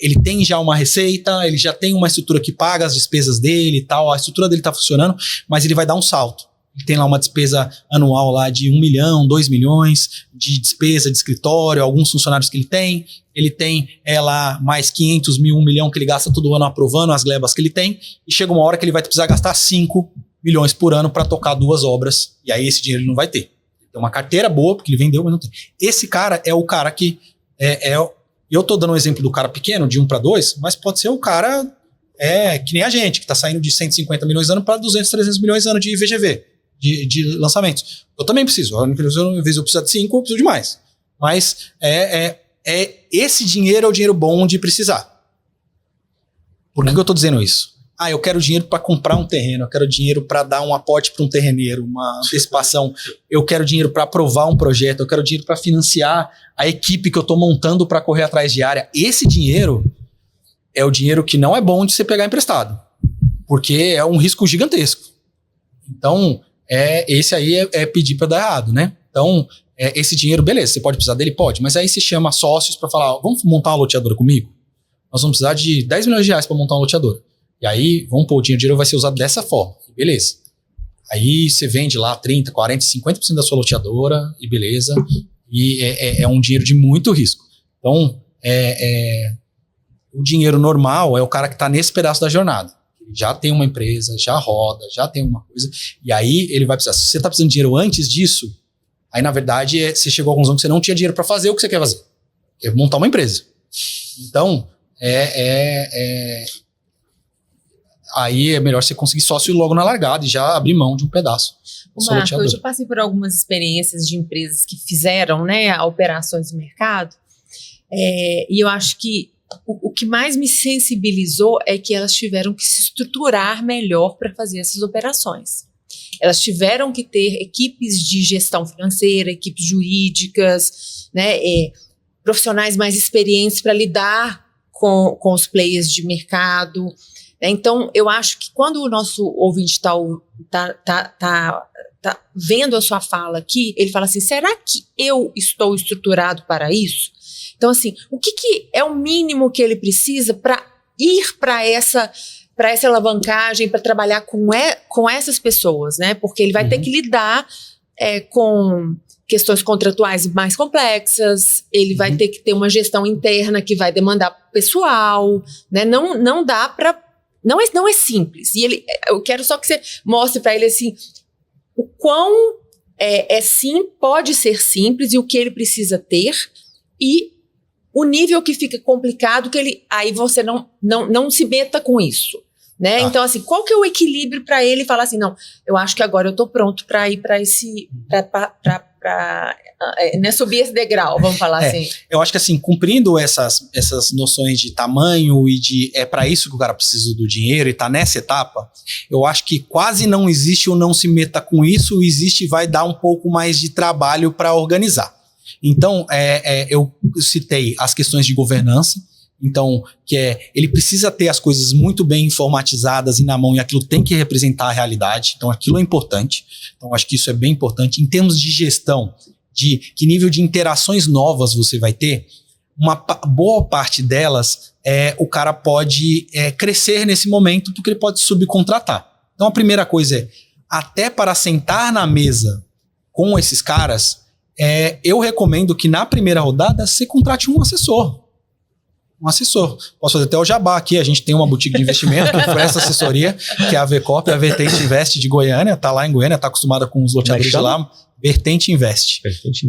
ele tem já uma receita, ele já tem uma estrutura que paga as despesas dele e tal, a estrutura dele está funcionando, mas ele vai dar um salto. Ele tem lá uma despesa anual lá de 1 milhão, 2 milhões de despesa de escritório, alguns funcionários que ele tem lá mais 500 mil, 1 milhão que ele gasta todo ano aprovando as glebas que ele tem, e chega uma hora que ele vai precisar gastar 5 milhões por ano para tocar 2 obras, e aí esse dinheiro ele não vai ter. Tem uma carteira boa, porque ele vendeu, mas não tem. Esse cara é o cara que eu tô dando um exemplo do cara pequeno, de 1 para 2, mas pode ser o cara que nem a gente, que tá saindo de 150 milhões ano para 200, 300 milhões ano de VGV, de lançamentos. Eu também preciso. Em vez de eu precisar de 5, eu preciso de mais. Mas esse dinheiro é o dinheiro bom de precisar. Por que eu tô dizendo isso? Eu quero dinheiro para comprar um terreno, eu quero dinheiro para dar um aporte para um terreneiro, uma antecipação, eu quero dinheiro para aprovar um projeto, eu quero dinheiro para financiar a equipe que eu estou montando para correr atrás de área. Esse dinheiro é o dinheiro que não é bom de você pegar emprestado, porque é um risco gigantesco. Então, esse aí é pedir para dar errado, né? Então, esse dinheiro, beleza, você pode precisar dele? Pode, mas aí você chama sócios para falar, vamos montar uma loteadora comigo? Nós vamos precisar de 10 milhões de reais para montar uma loteadora. E aí, vamos pôr, o dinheiro vai ser usado dessa forma. Beleza. Aí você vende lá 30%, 40%, 50% da sua loteadora e beleza. E é um dinheiro de muito risco. Então, o dinheiro normal é o cara que está nesse pedaço da jornada. Ele já tem uma empresa, já roda, já tem uma coisa. E aí ele vai precisar. Se você está precisando de dinheiro antes disso, aí na verdade você chegou à conclusão que você não tinha dinheiro para fazer o que você quer fazer. É montar uma empresa. Então, aí é melhor você conseguir sócio logo na largada e já abrir mão de um pedaço. Marco, eu já passei por algumas experiências de empresas que fizeram operações de mercado e eu acho que o que mais me sensibilizou é que elas tiveram que se estruturar melhor para fazer essas operações. Elas tiveram que ter equipes de gestão financeira, equipes jurídicas, profissionais mais experientes para lidar com os players de mercado. Então, eu acho que quando o nosso ouvinte tá vendo a sua fala aqui, ele fala assim, será que eu estou estruturado para isso? Então, assim, o que é o mínimo que ele precisa para ir para essa alavancagem, para trabalhar com essas pessoas, né? Porque ele vai ter que lidar com questões contratuais mais complexas, ele vai ter que ter uma gestão interna que vai demandar pessoal, né? Não dá para... Não é simples. E eu quero só que você mostre para ele assim, o quão sim, pode ser simples e o que ele precisa ter e o nível que fica complicado que aí você não se meta com isso. né? Então, assim, qual que é o equilíbrio para ele falar assim, não, eu acho que agora eu tô pronto para ir para esse, né, subir esse degrau, vamos falar assim. Eu acho que assim, cumprindo essas noções de tamanho e de é para isso que o cara precisa do dinheiro e tá nessa etapa, eu acho que quase não existe o não se meta com isso, existe e vai dar um pouco mais de trabalho para organizar. Então, eu citei as questões de governança. Então, ele precisa ter as coisas muito bem informatizadas e na mão, e aquilo tem que representar a realidade. Então, aquilo é importante. Então, acho que isso é bem importante. Em termos de gestão, de que nível de interações novas você vai ter, uma boa parte delas, o cara pode crescer nesse momento, porque ele pode subcontratar. Então, a primeira coisa até para sentar na mesa com esses caras, eu recomendo que na primeira rodada você contrate um assessor. Posso fazer até o jabá aqui. A gente tem uma boutique de investimento que presta assessoria, que é a VCOP, a Vertente Invest de Goiânia. Tá lá em Goiânia, tá acostumada com os loteadores de lá. Vertente Invest.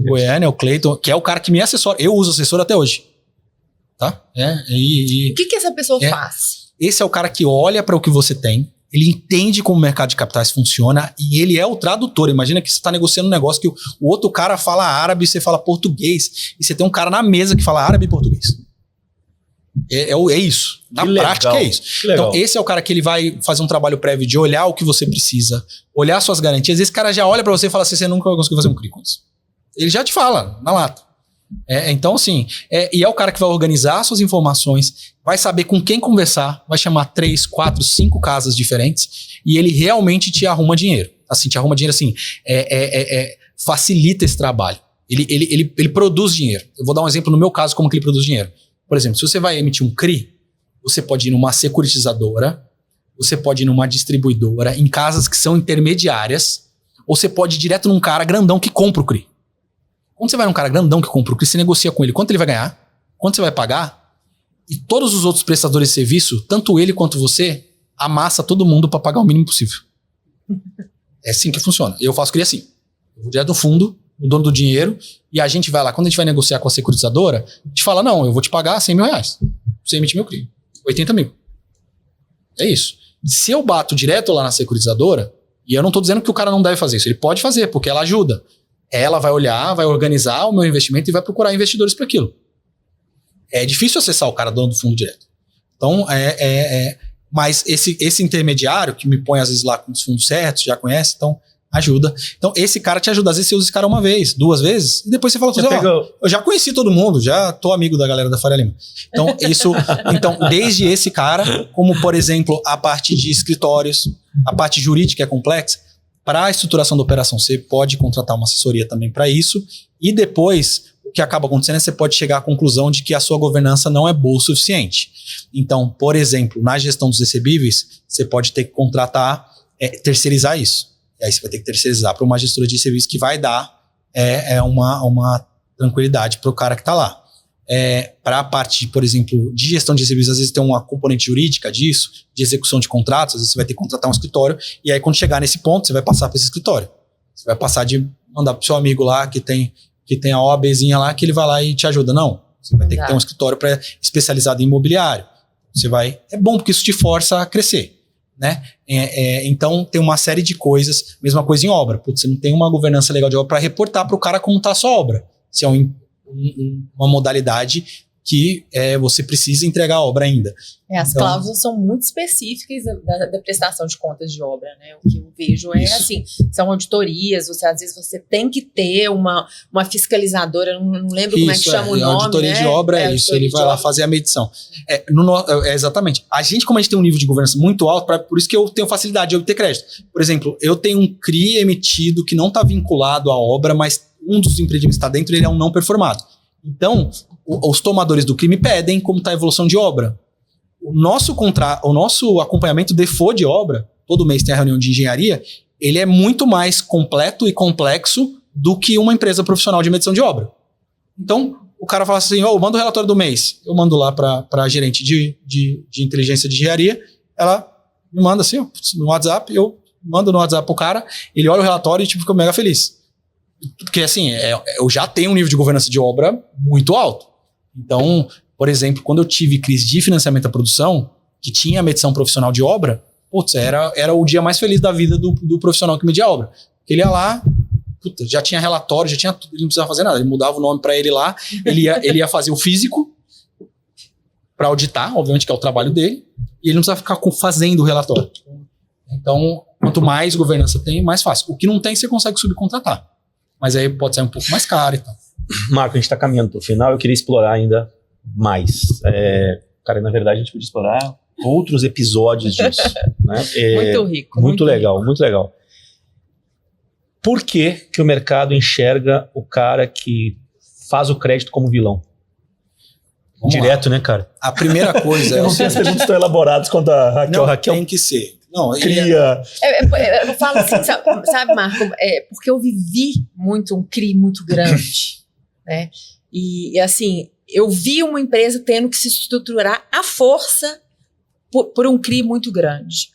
Goiânia, o Cleiton, que é o cara que me assessora. Eu uso assessor até hoje. Tá? O que essa pessoa faz? Esse é o cara que olha para o que você tem, ele entende como o mercado de capitais funciona e ele é o tradutor. Imagina que você está negociando um negócio que o outro cara fala árabe e você fala português. E você tem um cara na mesa que fala árabe e português. É isso. Na prática é isso. Então, esse é o cara que ele vai fazer um trabalho prévio de olhar o que você precisa, olhar suas garantias. Esse cara já olha pra você e fala assim, você nunca vai conseguir fazer um CRI com isso. Ele já te fala, na lata. Então, assim, e é o cara que vai organizar suas informações, vai saber com quem conversar, vai chamar 3, 4, 5 casas diferentes e ele realmente te arruma dinheiro. Assim, te arruma dinheiro assim, facilita esse trabalho. Ele produz dinheiro. Eu vou dar um exemplo no meu caso, como que ele produz dinheiro. Por exemplo, se você vai emitir um CRI, você pode ir numa securitizadora, você pode ir numa distribuidora, em casas que são intermediárias, ou você pode ir direto num cara grandão que compra o CRI. Quando você vai num cara grandão que compra o CRI, você negocia com ele quanto ele vai ganhar, quanto você vai pagar, e todos os outros prestadores de serviço, tanto ele quanto você, amassa todo mundo para pagar o mínimo possível. É assim que funciona. Eu faço CRI assim. Eu vou direto no fundo, o dono do dinheiro, e a gente vai lá, quando a gente vai negociar com a securitizadora, a gente fala, não, eu vou te pagar 100 mil reais. Você emitir meu CRI. 80 mil. É isso. Se eu bato direto lá na securitizadora, e eu não tô dizendo que o cara não deve fazer isso, ele pode fazer, porque ela ajuda. Ela vai olhar, vai organizar o meu investimento e vai procurar investidores para aquilo. É difícil acessar o cara dono do fundo direto. Então, mas esse intermediário, que me põe às vezes lá com os fundos certos, já conhece, então ajuda. Então, esse cara te ajuda. Às vezes você usa esse cara uma vez, 2 vezes, e depois você fala, eu já conheci todo mundo, já tô amigo da galera da Faria Lima. Então, então, desde esse cara, como, por exemplo, a parte de escritórios, a parte jurídica é complexa, para a estruturação da operação, você pode contratar uma assessoria também para isso, e depois, o que acaba acontecendo é que você pode chegar à conclusão de que a sua governança não é boa o suficiente. Então, por exemplo, na gestão dos recebíveis, você pode ter que contratar, terceirizar isso. E aí você vai ter que terceirizar para uma gestora de serviço que vai dar uma tranquilidade para o cara que está lá. Para a parte, por exemplo, de gestão de serviços, às vezes tem uma componente jurídica disso, de execução de contratos, às vezes você vai ter que contratar um escritório, e aí quando chegar nesse ponto, você vai passar para esse escritório. Você vai passar de mandar para o seu amigo lá, que tem a OABzinha lá, que ele vai lá e te ajuda. Não, você vai ter que ter um escritório especializado em imobiliário. É bom porque isso te força a crescer. Né? Então tem uma série de coisas, mesma coisa em obra. Putz, você não tem uma governança legal de obra para reportar para o cara como está a sua obra. Se é uma modalidade que você precisa entregar a obra ainda. As cláusulas são muito específicas da prestação de contas de obra, né? O que eu vejo assim, são auditorias, às vezes você tem que ter uma fiscalizadora, não lembro como é que chama o nome, auditoria de obra é isso, ele vai lá fazer a medição. Exatamente. Como a gente tem um nível de governança muito alto, por isso que eu tenho facilidade de obter crédito. Por exemplo, eu tenho um CRI emitido que não está vinculado à obra, mas um dos empreendimentos que está dentro, ele é um não performado. Então, os tomadores do CRI me pedem como está a evolução de obra. O nosso acompanhamento default de obra, todo mês tem a reunião de engenharia, ele é muito mais completo e complexo do que uma empresa profissional de medição de obra. Então, o cara fala assim, manda o relatório do mês. Eu mando lá para a gerente de inteligência de engenharia, ela me manda assim, no WhatsApp, eu mando no WhatsApp pro cara, ele olha o relatório e fica mega feliz. Porque assim, eu já tenho um nível de governança de obra muito alto. Então, por exemplo, quando eu tive crise de financiamento à produção, que tinha medição profissional de obra, putz, era o dia mais feliz da vida do profissional que media a obra. Ele ia lá, puta, já tinha relatório, já tinha tudo, ele não precisava fazer nada. Ele mudava o nome para ele lá, ele ia fazer o físico para auditar, obviamente que é o trabalho dele, e ele não precisava ficar fazendo o relatório. Então, quanto mais governança tem, mais fácil. O que não tem, você consegue subcontratar. Mas aí pode sair um pouco mais caro e tal. Marco, a gente está caminhando para o final, eu queria explorar ainda mais. Cara, na verdade, a gente podia explorar outros episódios disso. Né? Muito rico. Muito legal, muito legal. Por que o mercado enxerga o cara que faz o crédito como vilão? Vamos Direto, lá. né, cara? A primeira coisa Eu não sei as perguntas tão elaboradas quanto a Raquel. Não, Raquel tem que ser. Não, cria... Eu falo assim, sabe, Marco? Porque eu vivi muito um CRI muito grande, né? E assim, eu vi uma empresa tendo que se estruturar à força por um CRI muito grande.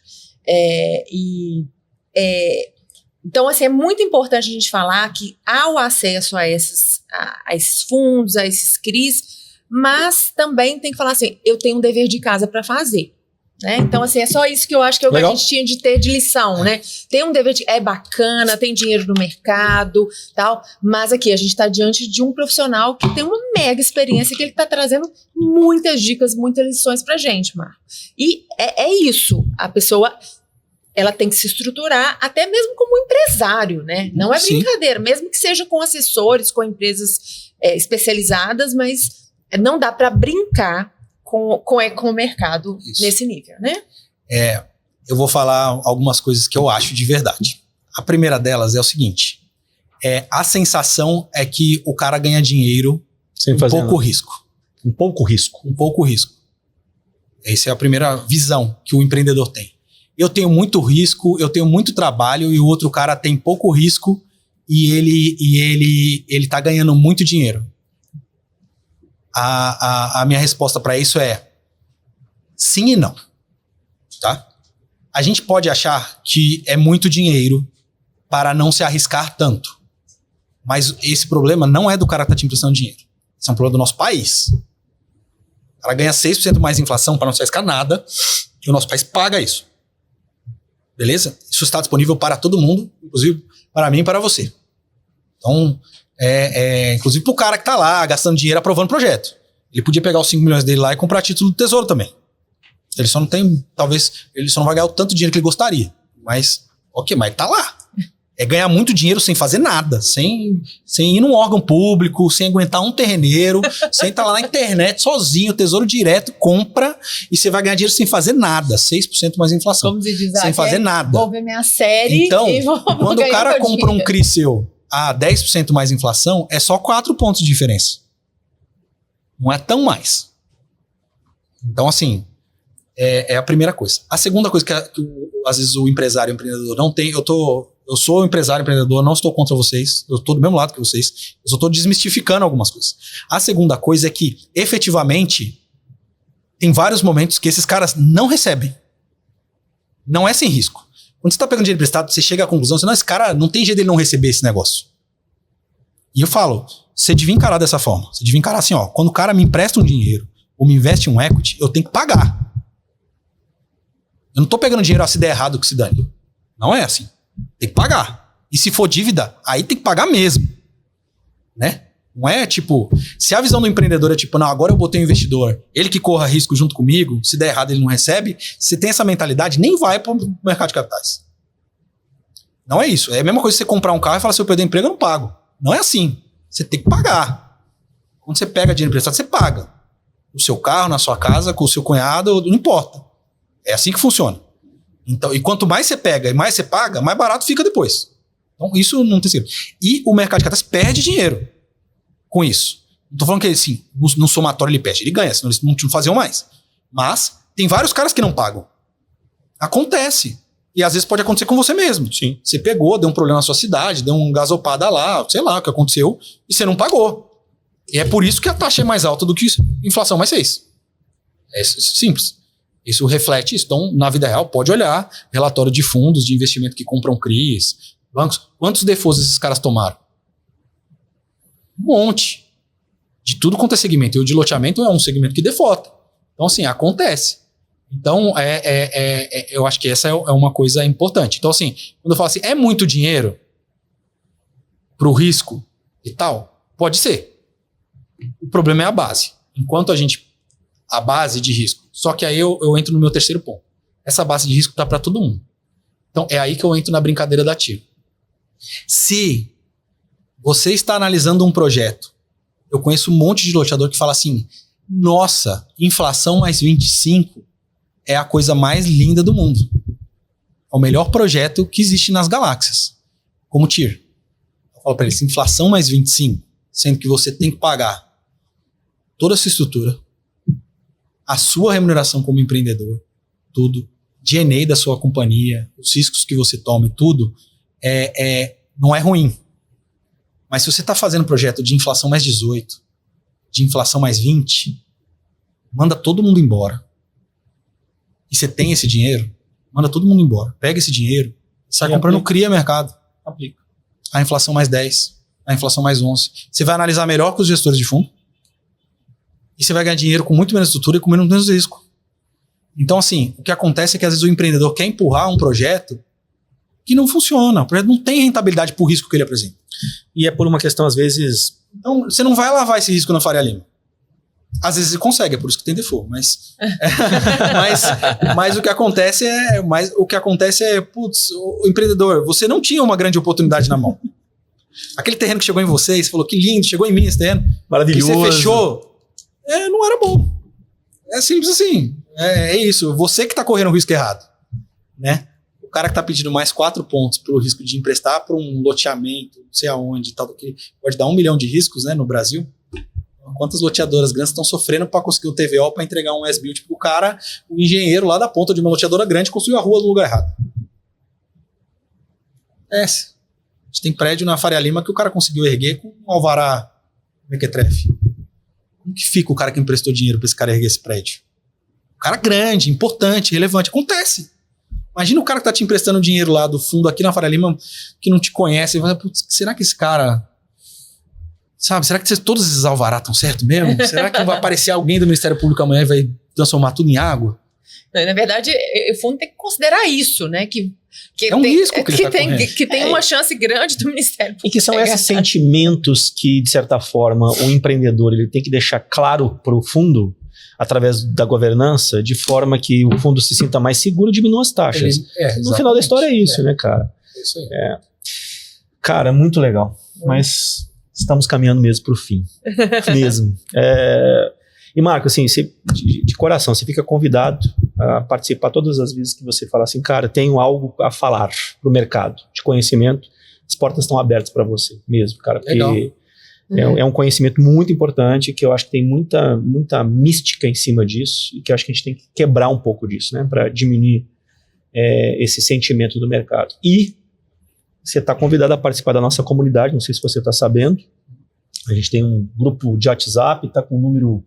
Então, assim, é muito importante a gente falar que há o acesso a esses fundos, a esses CRIs, mas também tem que falar assim, eu tenho um dever de casa para fazer. Né? Então, assim, é só isso que eu acho que é o que a gente tinha de ter de lição, né? Tem um dever é bacana, tem dinheiro no mercado, tal, mas aqui a gente está diante de um profissional que tem uma mega experiência, que ele está trazendo muitas dicas, muitas lições pra gente, Marco. E é isso, a pessoa, ela tem que se estruturar até mesmo como empresário, né? Não é brincadeira, mesmo que seja com assessores, com empresas especializadas, mas não dá para brincar com o mercado nesse nível, né? Eu vou falar algumas coisas que eu acho de verdade. A primeira delas é o seguinte, a sensação é que o cara ganha dinheiro sem com fazer pouco risco. Um pouco risco. Com pouco risco. Essa é a primeira visão que o empreendedor tem. Eu tenho muito risco, eu tenho muito trabalho e o outro cara tem pouco risco e ele tá ganhando muito dinheiro. A minha resposta para isso é sim e não, tá? A gente pode achar que é muito dinheiro para não se arriscar tanto, mas esse problema não é do cara que tá te emprestando dinheiro. Esse é um problema do nosso país. O cara ganha 6% mais inflação para não se arriscar nada e o nosso país paga isso. Beleza? Isso está disponível para todo mundo, inclusive para mim e para você. Então, inclusive pro cara que tá lá gastando dinheiro aprovando projeto. Ele podia pegar os 5 milhões dele lá e comprar título do Tesouro também. Ele só não tem, talvez, ele só não vai ganhar o tanto dinheiro que ele gostaria. Mas, mas tá lá. É ganhar muito dinheiro sem fazer nada, sem ir num órgão público, sem aguentar um terreneiro, sem estar lá na internet sozinho, Tesouro Direto, compra e você vai ganhar dinheiro sem fazer nada. 6% mais inflação. Como se diz, sem fazer nada. Vou ver minha série então, e vou quando o cara compra um CRI seu a 10% mais inflação, é só 4 pontos de diferença. Não é tão mais. Então, assim, é a primeira coisa. A segunda coisa que às vezes o empresário e o empreendedor não tem, eu sou empresário e empreendedor, não estou contra vocês, eu estou do mesmo lado que vocês, eu só estou desmistificando algumas coisas. A segunda coisa é que, efetivamente, tem vários momentos que esses caras não recebem. Não é sem risco. Quando você está pegando dinheiro emprestado, você chega à conclusão, não, esse cara não tem jeito dele não receber esse negócio. E eu falo, você devia encarar dessa forma. Você devia encarar assim, quando o cara me empresta um dinheiro ou me investe em um equity, eu tenho que pagar. Eu não estou pegando dinheiro se der errado que se dane. Não é assim. Tem que pagar. E se for dívida, aí tem que pagar mesmo. Né? Não é tipo, se a visão do empreendedor é tipo, não, agora eu botei um investidor, ele que corra risco junto comigo, se der errado ele não recebe, se tem essa mentalidade, nem vai para o mercado de capitais. Não é isso. É a mesma coisa que você comprar um carro e falar, se eu perder emprego, eu não pago. Não é assim. Você tem que pagar. Quando você pega dinheiro emprestado, você paga. No seu carro, na sua casa, com o seu cunhado, não importa. É assim que funciona. Então, e quanto mais você pega e mais você paga, mais barato fica depois. Então, isso não tem segredo. E o mercado de capitais perde dinheiro com isso. Não tô falando que assim, no somatório ele perde, ele ganha, senão eles não faziam mais. Mas tem vários caras que não pagam. Acontece. E às vezes pode acontecer com você mesmo. Sim. Você pegou, deu um problema na sua cidade, deu um gasopada lá, sei lá o que aconteceu, e você não pagou. E é por isso que a taxa é mais alta do que inflação mais 6. É simples. Isso reflete isso. Então, na vida real, pode olhar relatório de fundos de investimento que compram CRIs, bancos. Quantos defaults esses caras tomaram? Um monte. De tudo quanto é segmento. E o de loteamento é um segmento que defaulta. Então, assim, acontece. Então, eu acho que essa é uma coisa importante. Então, assim, quando eu falo assim, é muito dinheiro pro risco e tal? Pode ser. O problema é a base. Enquanto a base de risco. Só que aí eu entro no meu terceiro ponto. Essa base de risco tá para todo mundo. Então, é aí que eu entro na brincadeira da TIR. Se você está analisando um projeto, eu conheço um monte de loteador que fala assim, nossa, inflação mais 25 é a coisa mais linda do mundo. É o melhor projeto que existe nas galáxias, como TIR. Eu falo para eles, inflação mais 25, sendo que você tem que pagar toda a sua estrutura, a sua remuneração como empreendedor, tudo, G&A da sua companhia, os riscos que você toma, tudo, não é ruim. Mas se você está fazendo um projeto de inflação mais 18, de inflação mais 20, manda todo mundo embora. E você tem esse dinheiro, manda todo mundo embora. Pega esse dinheiro, sai comprando cria mercado. Aplica. A inflação mais 10, a inflação mais 11. Você vai analisar melhor que os gestores de fundo e você vai ganhar dinheiro com muito menos estrutura e com menos risco. Então, assim, o que acontece é que às vezes o empreendedor quer empurrar um projeto que não funciona. O projeto não tem rentabilidade por risco que ele apresenta. E é por uma questão, às vezes... Então, você não vai lavar esse risco na Faria Lima. Às vezes você consegue, é por isso que tem default, mas o que acontece putz, o empreendedor, você não tinha uma grande oportunidade na mão. Aquele terreno que chegou em você, você falou que lindo, chegou em mim esse terreno. Maravilhoso. Que você fechou, não era bom. É simples assim. É isso, você que está correndo o risco errado, né? O cara que está pedindo mais 4 pontos pelo risco de emprestar para um loteamento, não sei aonde, tal, que pode dar 1 milhão de riscos, né, no Brasil. Quantas loteadoras grandes estão sofrendo para conseguir o TVO para entregar um S-Build pro cara, o engenheiro lá da ponta de uma loteadora grande construiu a rua no lugar errado. A gente tem prédio na Faria Lima que o cara conseguiu erguer com um alvará mequetrefe. Como que fica o cara que emprestou dinheiro para esse cara erguer esse prédio? O cara grande, importante, relevante. Acontece. Imagina o cara que tá te emprestando dinheiro lá do fundo aqui na Faria Lima que não te conhece e vai, putz, será que esse cara... Sabe, será que todos esses alvará estão certos mesmo? Será que vai aparecer alguém do Ministério Público amanhã e vai transformar tudo em água? Na verdade, o fundo tem que considerar isso, né? Que é um risco que ele tá correndo. Que tem uma chance grande do Ministério Público. E que são esses sentimentos que, de certa forma, o empreendedor ele tem que deixar claro para o fundo, através da governança, de forma que o fundo se sinta mais seguro e diminua as taxas. No final da história é isso, né, cara? É isso aí. Cara, muito legal. Mas... estamos caminhando mesmo para o fim. Mesmo. E Marco, assim, de coração, você fica convidado a participar todas as vezes que você fala assim, cara, tenho algo a falar para o mercado de conhecimento, as portas estão abertas para você mesmo, cara, porque é um conhecimento muito importante que eu acho que tem muita mística em cima disso e que eu acho que a gente tem que quebrar um pouco disso, né, para diminuir esse sentimento do mercado. E você está convidado a participar da nossa comunidade, não sei se você está sabendo. A gente tem um grupo de WhatsApp, está com um número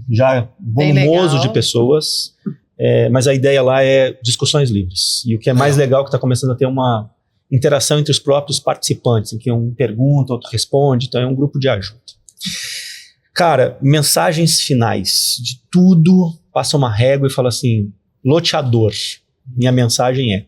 já volumoso de pessoas, mas a ideia lá é discussões livres. E o que é mais legal é que está começando a ter uma interação entre os próprios participantes, em que um pergunta, outro responde, então é um grupo de ajuda. Cara, mensagens finais de tudo, passa uma régua e fala assim, loteador, minha mensagem é.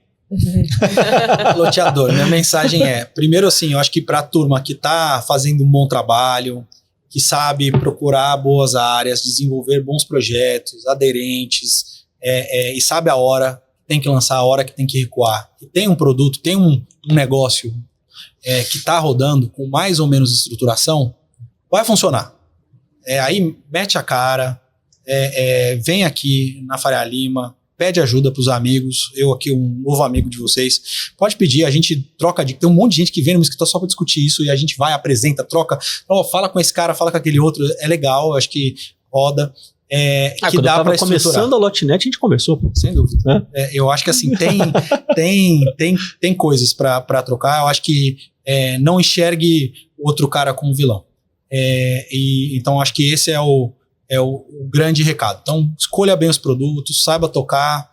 Loteador, minha mensagem é, primeiro assim, eu acho que para a turma que está fazendo um bom trabalho, que sabe procurar boas áreas, desenvolver bons projetos, aderentes, e sabe a hora que tem que lançar, a hora que tem que recuar, que tem um produto, tem um negócio que está rodando com mais ou menos estruturação, vai funcionar. Aí mete a cara, vem aqui na Faria Lima, pede ajuda para os amigos, eu aqui, um novo amigo de vocês, pode pedir, a gente troca dica, tem um monte de gente que vem no escritório só para discutir isso e a gente vai, apresenta, troca, fala com esse cara, fala com aquele outro, é legal, acho que roda, que dá para começando a Lotnet, a gente conversou, pô. Sem dúvida. Eu acho que assim, tem coisas para trocar, eu acho que não enxergue o outro cara como vilão. Então acho que esse é o grande recado. Então, escolha bem os produtos, saiba tocar,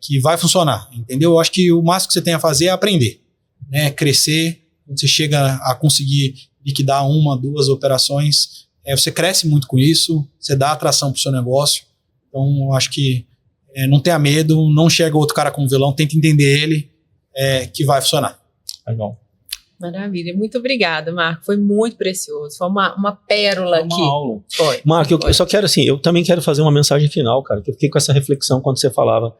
que vai funcionar, entendeu? Eu acho que o máximo que você tem a fazer é aprender, né? Crescer. Quando você chega a conseguir liquidar 1, 2 operações, você cresce muito com isso, você dá atração para o seu negócio. Então, eu acho que não tenha medo, não chega outro cara com violão, tenta entender ele, que vai funcionar. Legal. Maravilha, muito obrigada, Marco. Foi muito precioso. Foi uma pérola aqui. Uma aula. Foi. Marco, eu só quero assim, eu também quero fazer uma mensagem final, cara, que eu fiquei com essa reflexão quando você falava.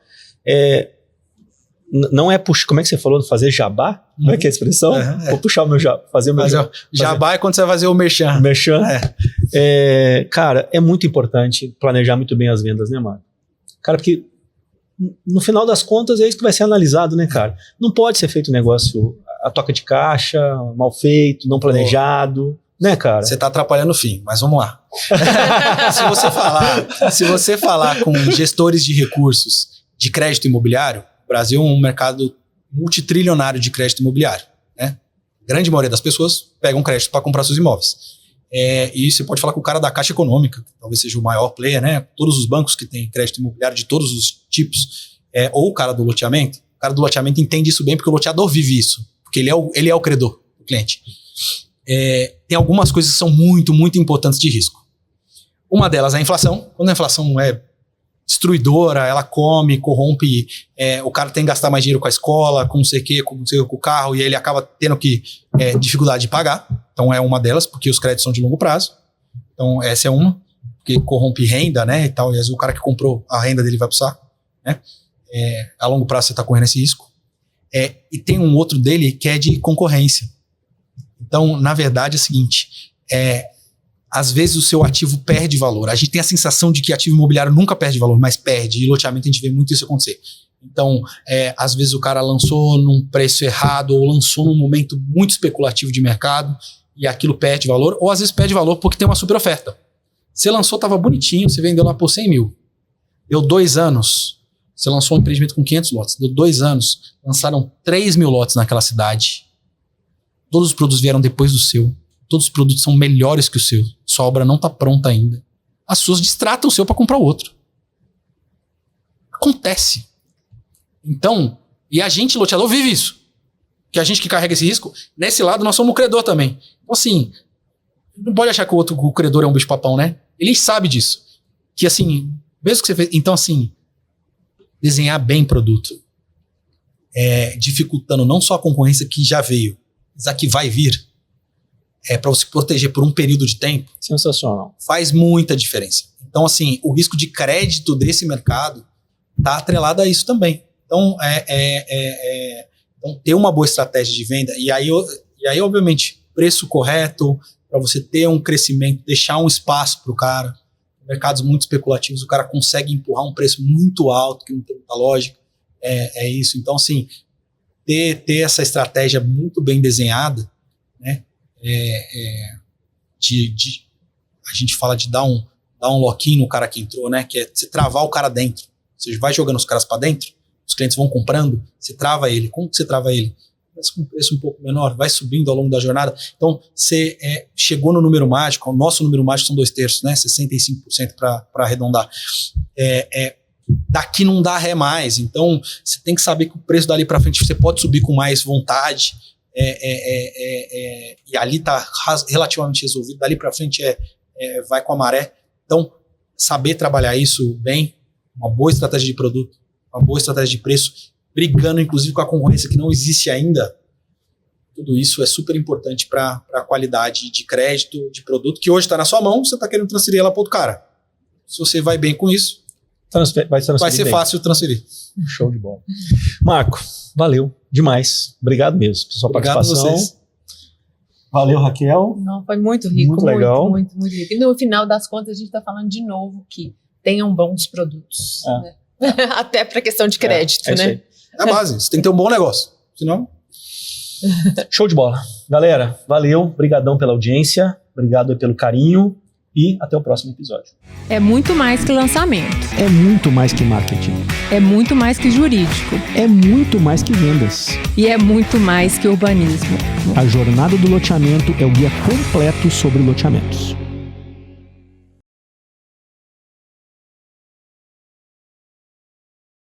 Não é puxar, como é que você falou? Fazer jabá? Como é que é a expressão? Vou puxar o meu jabá. Fazer o meu jabá. Jabá é quando você vai fazer o merchan. Merchan. Cara, é muito importante planejar muito bem as vendas, né, Marco? Cara, porque no final das contas é isso que vai ser analisado, né, cara? Não pode ser feito um negócio a toca de caixa, mal feito, não planejado, né, cara? Você tá atrapalhando o fim, mas vamos lá. Se você falar com gestores de recursos de crédito imobiliário, o Brasil é um mercado multitrilionário de crédito imobiliário, né? A grande maioria das pessoas pegam crédito para comprar seus imóveis. E você pode falar com o cara da Caixa Econômica, que talvez seja o maior player, né? Todos os bancos que têm crédito imobiliário de todos os tipos, ou o cara do loteamento. O cara do loteamento entende isso bem porque o loteador vive isso. Porque ele é o credor do cliente. Tem algumas coisas que são muito, muito importantes de risco. Uma delas é a inflação. Quando a inflação é destruidora, ela come, corrompe, o cara tem que gastar mais dinheiro com a escola, com não sei o quê, com o carro, e aí ele acaba tendo dificuldade de pagar. Então é uma delas, porque os créditos são de longo prazo. Então essa é uma, porque corrompe renda, né, e tal, e às vezes o cara que comprou a renda dele vai pro saco, né? A longo prazo você está correndo esse risco. E tem um outro dele que é de concorrência. Então, na verdade, é o seguinte, às vezes o seu ativo perde valor. A gente tem a sensação de que ativo imobiliário nunca perde valor, mas perde. E loteamento a gente vê muito isso acontecer. Então, às vezes o cara lançou num preço errado ou lançou num momento muito especulativo de mercado e aquilo perde valor, ou às vezes perde valor porque tem uma super oferta. Você lançou, estava bonitinho, você vendeu lá por 100 mil. Deu 2 anos, você lançou um empreendimento com 500 lotes. Deu 2 anos, lançaram 3 mil lotes naquela cidade. Todos os produtos vieram depois do seu. Todos os produtos são melhores que o seu. Sua obra não está pronta ainda. As pessoas distratam o seu para comprar o outro. Acontece. Então, e a gente, loteador, vive isso. Que a gente que carrega esse risco, nesse lado nós somos o credor também. Então, assim, não pode achar que o credor é um bicho-papão, né? Ele sabe disso. Que, assim, mesmo que você fez... Então, assim, desenhar bem produto, dificultando não só a concorrência que já veio, mas a que vai vir, para você proteger por um período de tempo. Sensacional. Faz muita diferença. Então, assim, o risco de crédito desse mercado está atrelado a isso também. Então, então, ter uma boa estratégia de venda, e aí obviamente, preço correto, para você ter um crescimento, deixar um espaço para o cara. Mercados muito especulativos, o cara consegue empurrar um preço muito alto, que não tem muita lógica. É isso. Então, assim, ter essa estratégia muito bem desenhada, né? A gente fala de dar um lock-in no cara que entrou, né? Que é você travar o cara dentro. Você vai jogando os caras para dentro, os clientes vão comprando, você trava ele. Como que você trava ele? Mas com um preço um pouco menor, vai subindo ao longo da jornada. Então, você chegou no número mágico, o nosso número mágico são 2/3, né? 65% para arredondar. Daqui não dá ré mais. Então, você tem que saber que o preço dali para frente você pode subir com mais vontade. E ali está relativamente resolvido. Dali para frente vai com a maré. Então, saber trabalhar isso bem, uma boa estratégia de produto, uma boa estratégia de preço, brigando inclusive com a concorrência que não existe ainda, tudo isso é super importante para a qualidade de crédito, de produto, que hoje está na sua mão, você está querendo transferir ela para outro cara. Se você vai bem com isso, vai ser fácil transferir. Show de bola. Marco, valeu demais. Obrigado mesmo pela sua participação. Obrigado a vocês. Valeu, Raquel. Não, foi muito rico. Muito legal. Muito rico. E no final das contas, a gente está falando de novo que tenham bons produtos. Né? Até para questão de crédito, né? Isso aí. É a base, você tem que ter um bom negócio. Senão... Show de bola. Galera, valeu. Obrigadão pela audiência. Obrigado pelo carinho. E até o próximo episódio. É muito mais que lançamento. É muito mais que marketing. É muito mais que jurídico. É muito mais que vendas. E é muito mais que urbanismo. A Jornada do Loteamento é o guia completo sobre loteamentos.